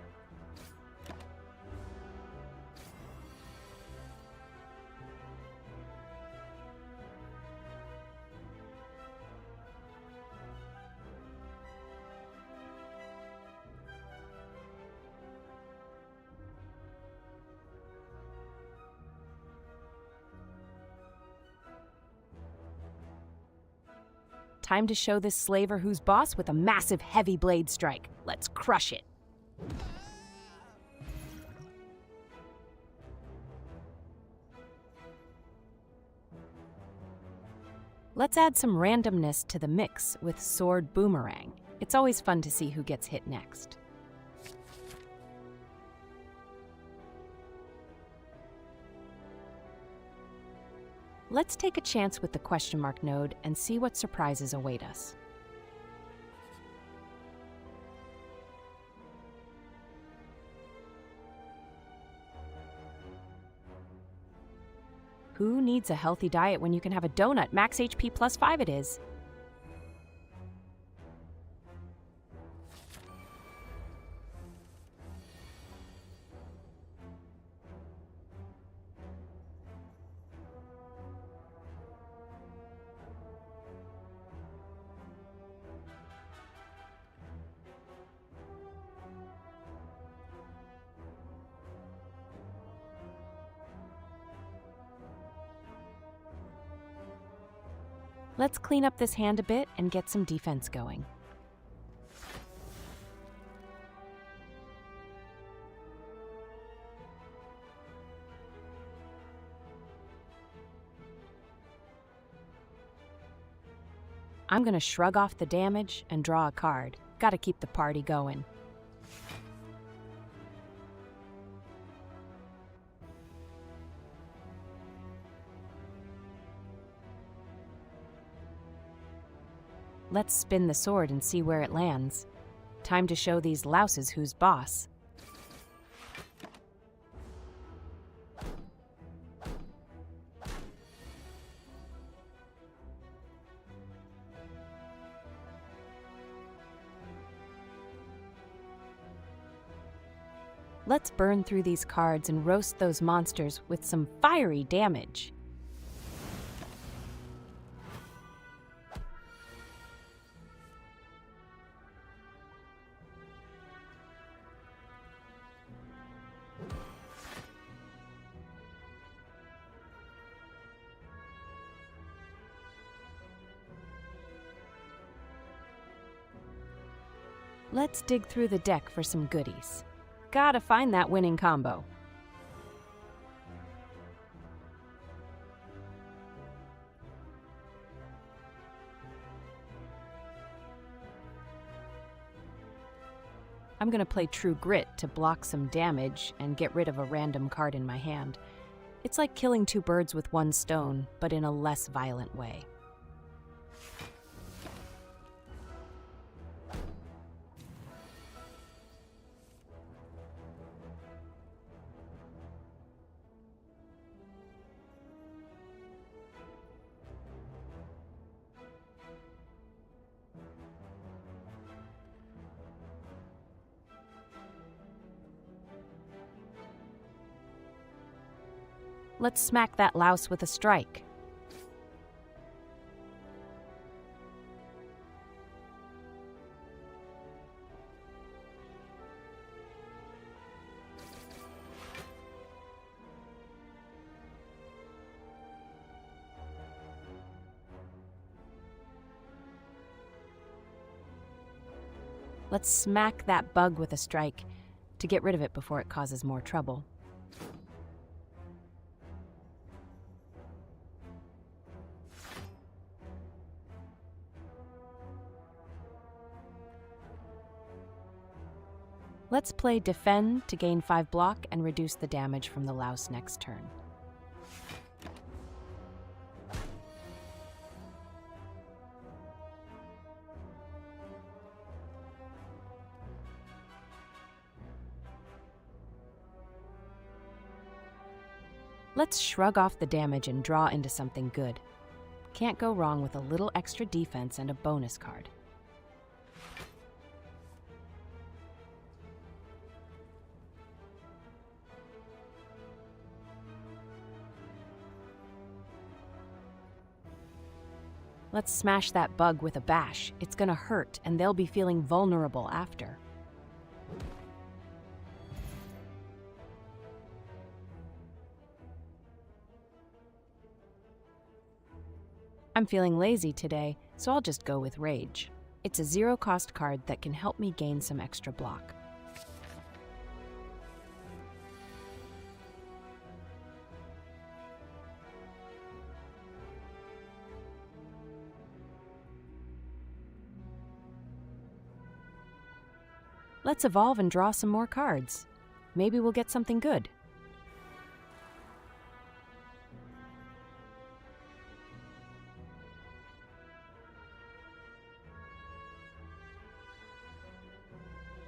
Time to show this slaver who's boss with a massive Heavy Blade strike. Let's crush it. Let's add some randomness to the mix with Sword Boomerang. It's always fun to see who gets hit next. Let's take a chance with the question mark node and see what surprises await us. Who needs a healthy diet when you can have a donut? Max HP +5 it is. Let's clean up this hand a bit and get some defense going. I'm gonna shrug off the damage and draw a card. Gotta keep the party going. Let's spin the sword and see where it lands. Time to show these louses who's boss. Let's burn through these cards and roast those monsters with some fiery damage. Let's dig through the deck for some goodies. Gotta find that winning combo. I'm gonna play True Grit to block some damage and get rid of a random card in my hand. It's like killing two birds with one stone, but in a less violent way. Let's smack that louse with a strike. Let's smack that bug with a strike to get rid of it before it causes more trouble. Let's play Defend to gain 5 block and reduce the damage from the louse next turn. Let's shrug off the damage and draw into something good. Can't go wrong with a little extra defense and a bonus card. Let's smash that bug with a bash. It's gonna hurt, and they'll be feeling vulnerable after. I'm feeling lazy today, so I'll just go with Rage. It's a zero-cost card that can help me gain some extra block. Let's evolve and draw some more cards. Maybe we'll get something good.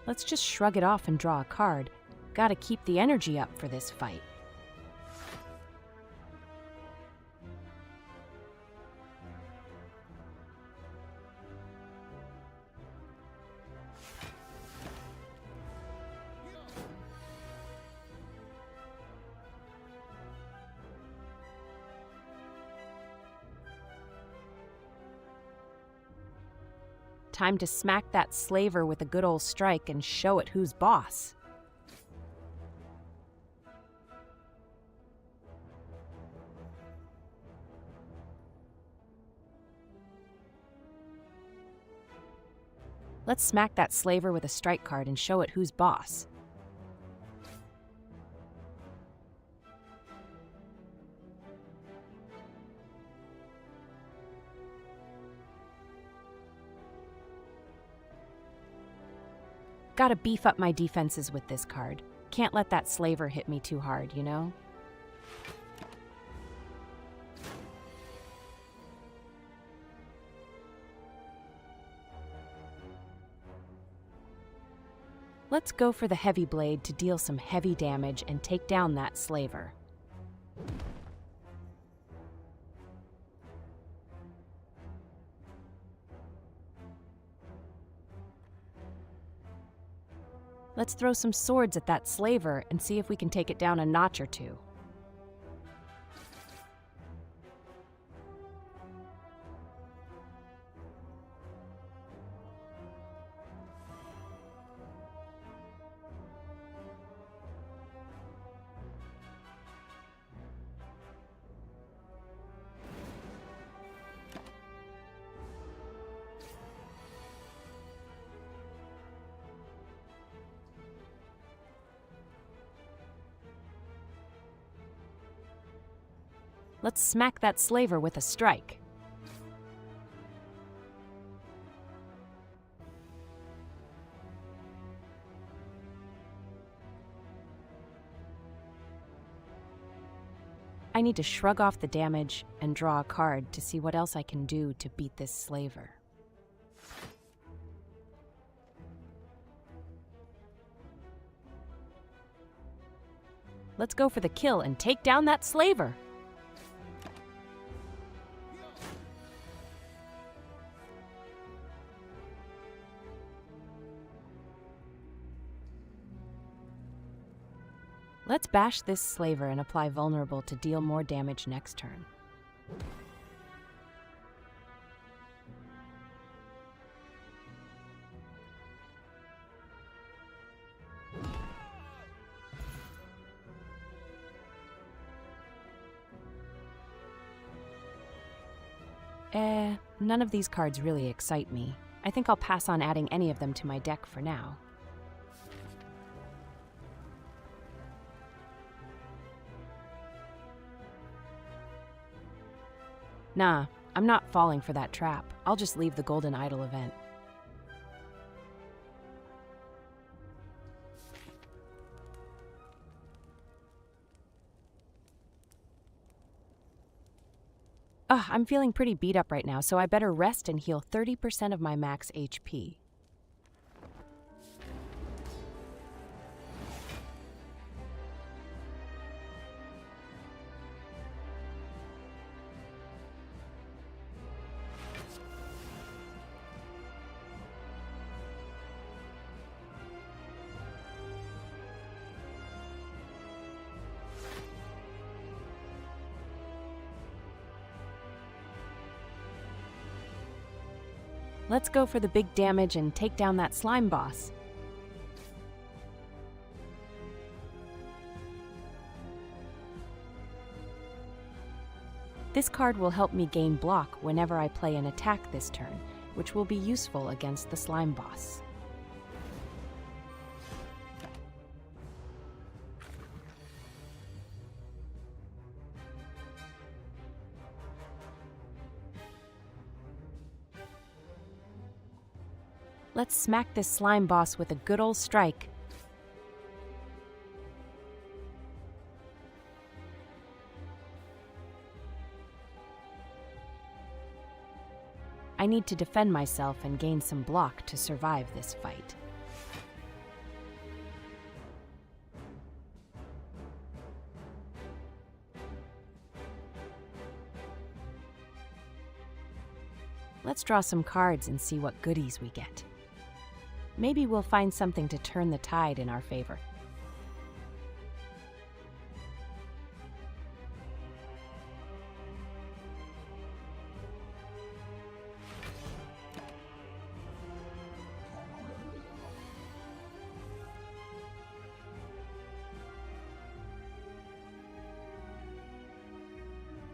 Let's just shrug it off and draw a card. Gotta keep the energy up for this fight. Time to smack that slaver with a good old strike and show it who's boss. Let's smack that slaver with a strike card and show it who's boss. Gotta beef up my defenses with this card. Can't let that slaver hit me too hard, you know? Let's go for the heavy blade to deal some heavy damage and take down that slaver. Let's throw some swords at that slaver and see if we can take it down a notch or two. Let's smack that slaver with a strike. I need to shrug off the damage and draw a card to see what else I can do to beat this slaver. Let's go for the kill and take down that slaver. Let's bash this slaver and apply vulnerable to deal more damage next turn. None of these cards really excite me. I think I'll pass on adding any of them to my deck for now. Nah, I'm not falling for that trap. I'll just leave the Golden Idol event. I'm feeling pretty beat up right now, so I better rest and heal 30% of my max HP. Let's go for the big damage and take down that slime boss. This card will help me gain block whenever I play an attack this turn, which will be useful against the slime boss. Let's smack this slime boss with a good old strike. I need to defend myself and gain some block to survive this fight. Let's draw some cards and see what goodies we get. Maybe we'll find something to turn the tide in our favor.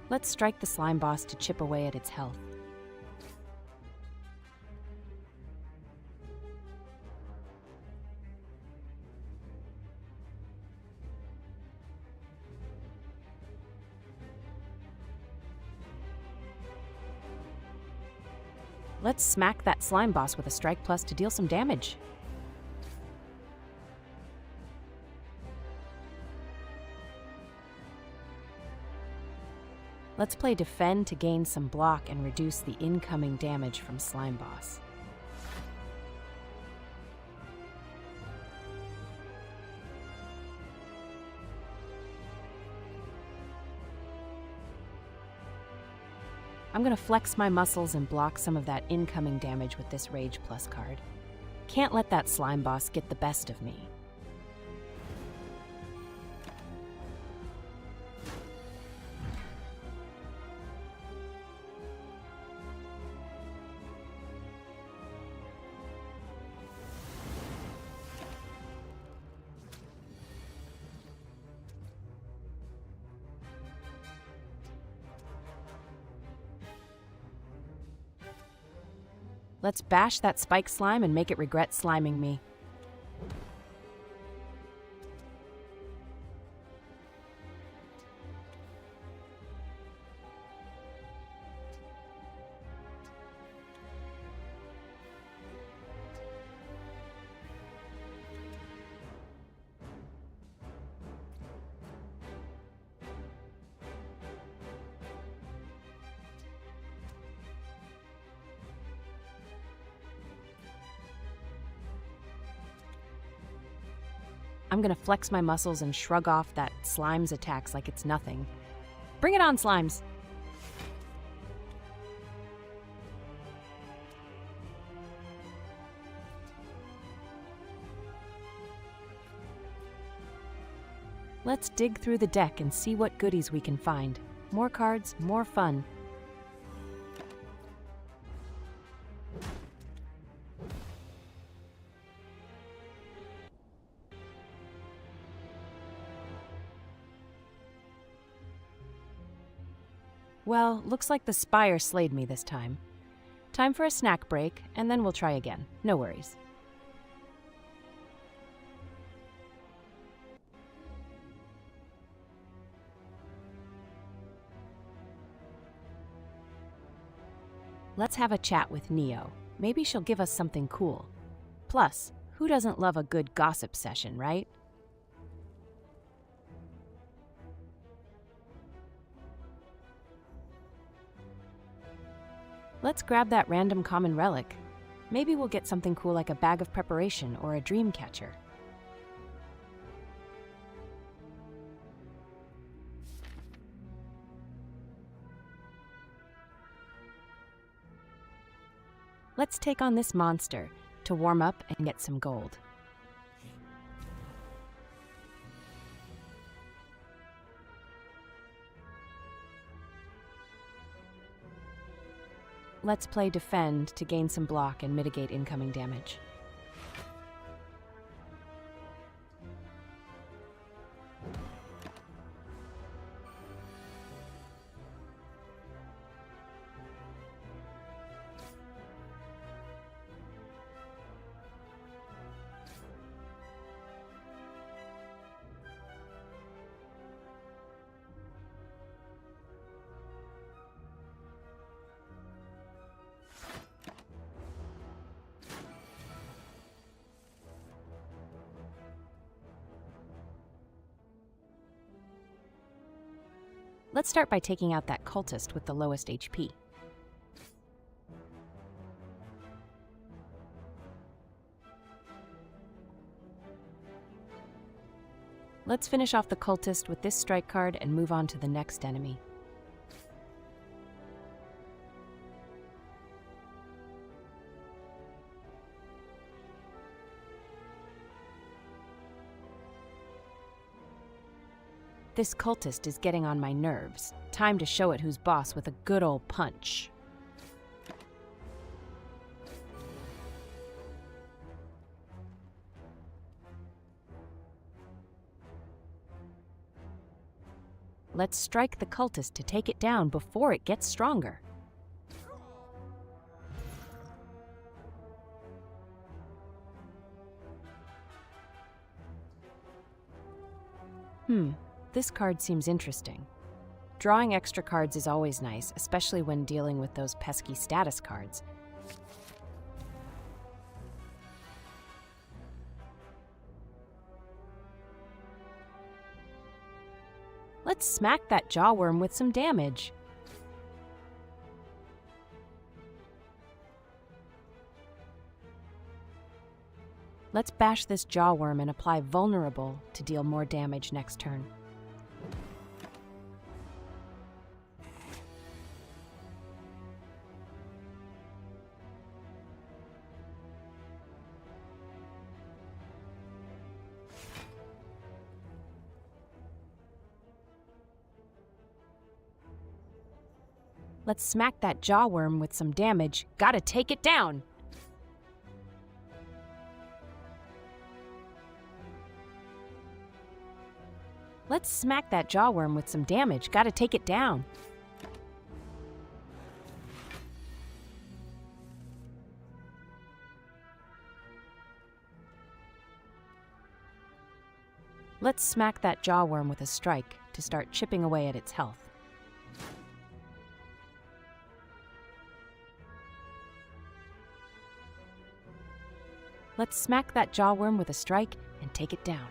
Let's strike the slime boss to chip away at its health. Let's smack that slime boss with a strike plus to deal some damage. Let's play defend to gain some block and reduce the incoming damage from slime boss. I'm gonna flex my muscles and block some of that incoming damage with this Rage Plus card. Can't let that slime boss get the best of me. Let's bash that spike slime and make it regret sliming me. I'm gonna flex my muscles and shrug off that slime's attacks like it's nothing. Bring it on, slimes! Let's dig through the deck and see what goodies we can find. More cards, more fun. Well, looks like the Spire slayed me this time. Time for a snack break, and then we'll try again. No worries. Let's have a chat with Neo. Maybe she'll give us something cool. Plus, who doesn't love a good gossip session, right? Let's grab that random common relic. Maybe we'll get something cool like a bag of preparation or a dream catcher. Let's take on this monster to warm up and get some gold. Let's play defend to gain some block and mitigate incoming damage. Let's start by taking out that cultist with the lowest HP. Let's finish off the cultist with this strike card and move on to the next enemy. This cultist is getting on my nerves. Time to show it who's boss with a good old punch. Let's strike the cultist to take it down before it gets stronger. This card seems interesting. Drawing extra cards is always nice, especially when dealing with those pesky status cards. Let's smack that jawworm with some damage. Let's bash this jawworm and apply Vulnerable to deal more damage next turn. Let's smack that jawworm with some damage. Gotta take it down! Let's smack that jawworm with some damage. Gotta take it down. Let's smack that jawworm with a strike to start chipping away at its health. Let's smack that jawworm with a strike and take it down.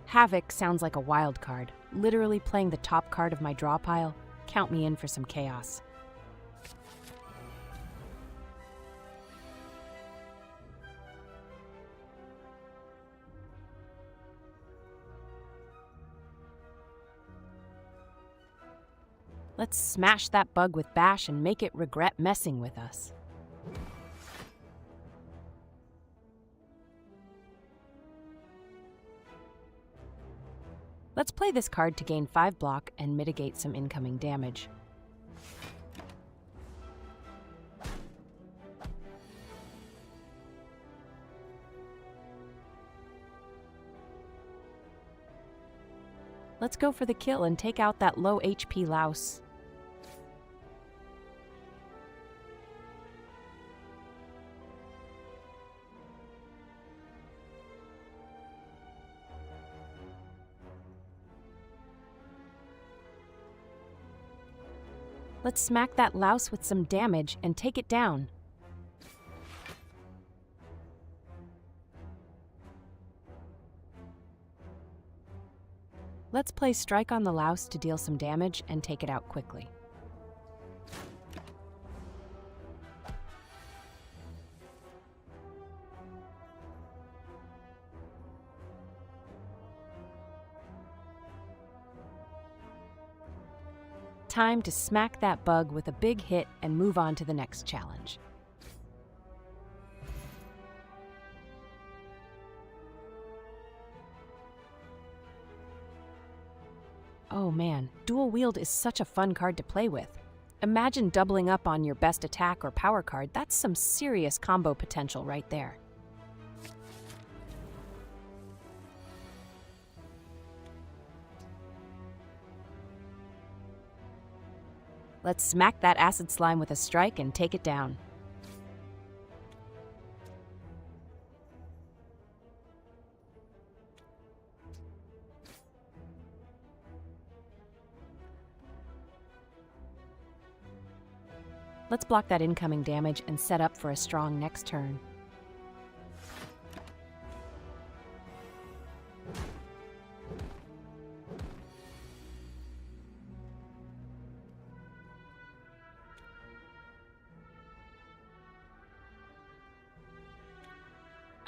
Havoc sounds like a wild card, literally playing the top card of my draw pile. Count me in for some chaos. Let's smash that bug with Bash and make it regret messing with us. Let's play this card to gain 5 block and mitigate some incoming damage. Let's go for the kill and take out that low HP louse. Let's smack that louse with some damage and take it down. Let's play Strike on the louse to deal some damage and take it out quickly. Time to smack that bug with a big hit and move on to the next challenge. Oh man, Dual Wield is such a fun card to play with. Imagine doubling up on your best attack or power card. That's some serious combo potential right there. Let's smack that Acid Slime with a strike and take it down. Let's block that incoming damage and set up for a strong next turn.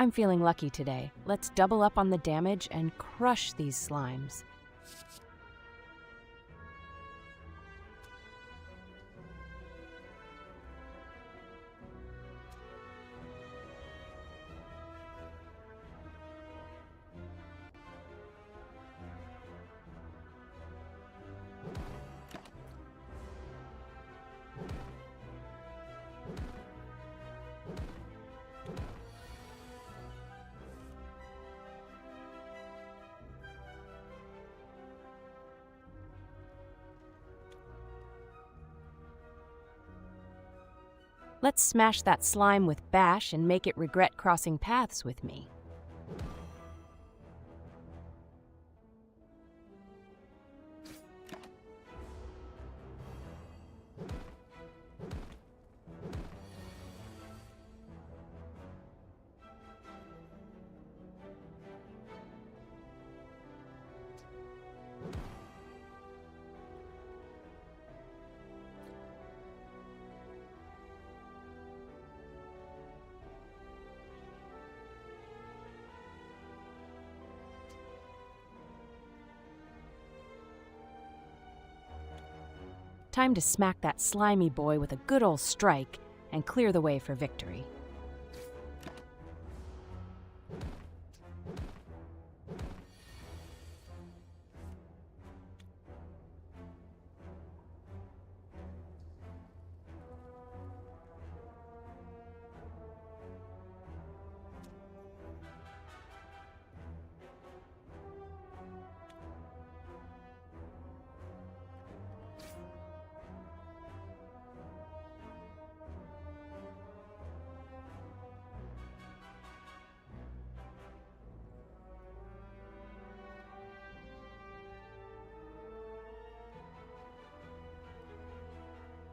I'm feeling lucky today. Let's double up on the damage and crush these slimes. Let's smash that slime with Bash and make it regret crossing paths with me. Time to smack that slimy boy with a good old strike and clear the way for victory.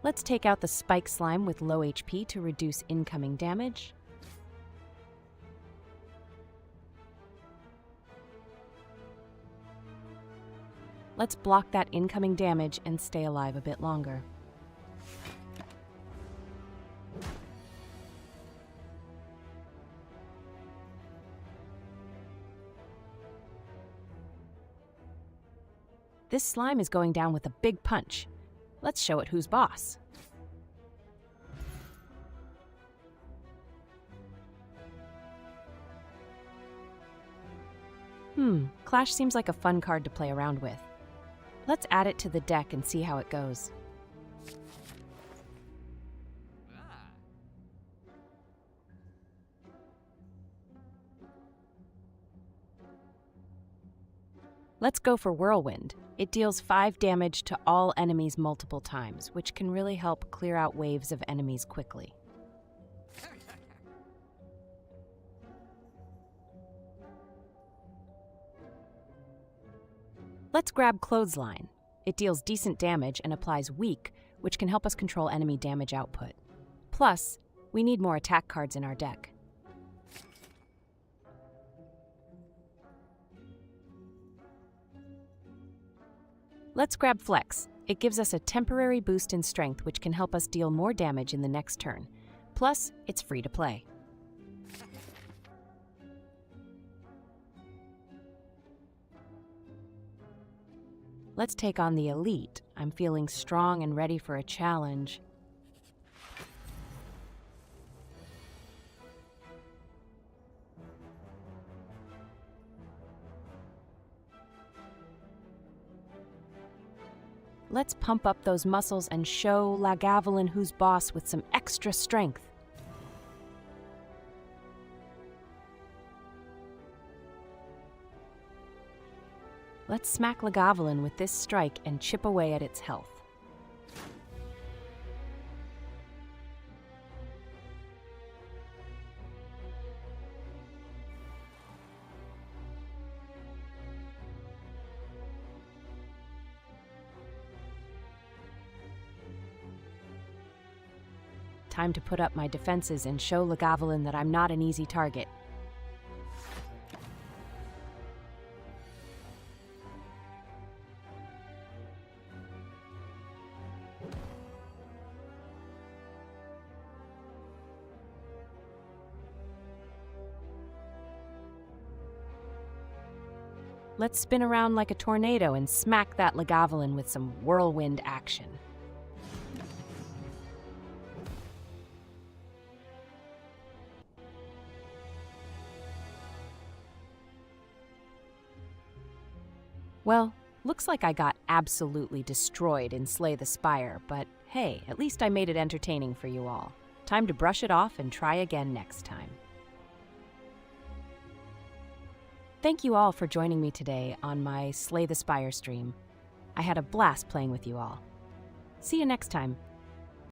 Let's take out the spike slime with low HP to reduce incoming damage. Let's block that incoming damage and stay alive a bit longer. This slime is going down with a big punch. Let's show it who's boss. Clash seems like a fun card to play around with. Let's add it to the deck and see how it goes. Let's go for Whirlwind. It deals 5 damage to all enemies multiple times, which can really help clear out waves of enemies quickly. Let's grab Clothesline. It deals decent damage and applies Weak, which can help us control enemy damage output. Plus, we need more attack cards in our deck. Let's grab Flex. It gives us a temporary boost in strength which can help us deal more damage in the next turn. Plus, it's free to play. Let's take on the Elite. I'm feeling strong and ready for a challenge. Let's pump up those muscles and show Lagavulin who's boss with some extra strength. Let's smack Lagavulin with this strike and chip away at its health. Time to put up my defenses and show Lagavulin that I'm not an easy target. Let's spin around like a tornado and smack that Lagavulin with some whirlwind action. Well, looks like I got absolutely destroyed in Slay the Spire, but hey, at least I made it entertaining for you all. Time to brush it off and try again next time. Thank you all for joining me today on my Slay the Spire stream. I had a blast playing with you all. See you next time.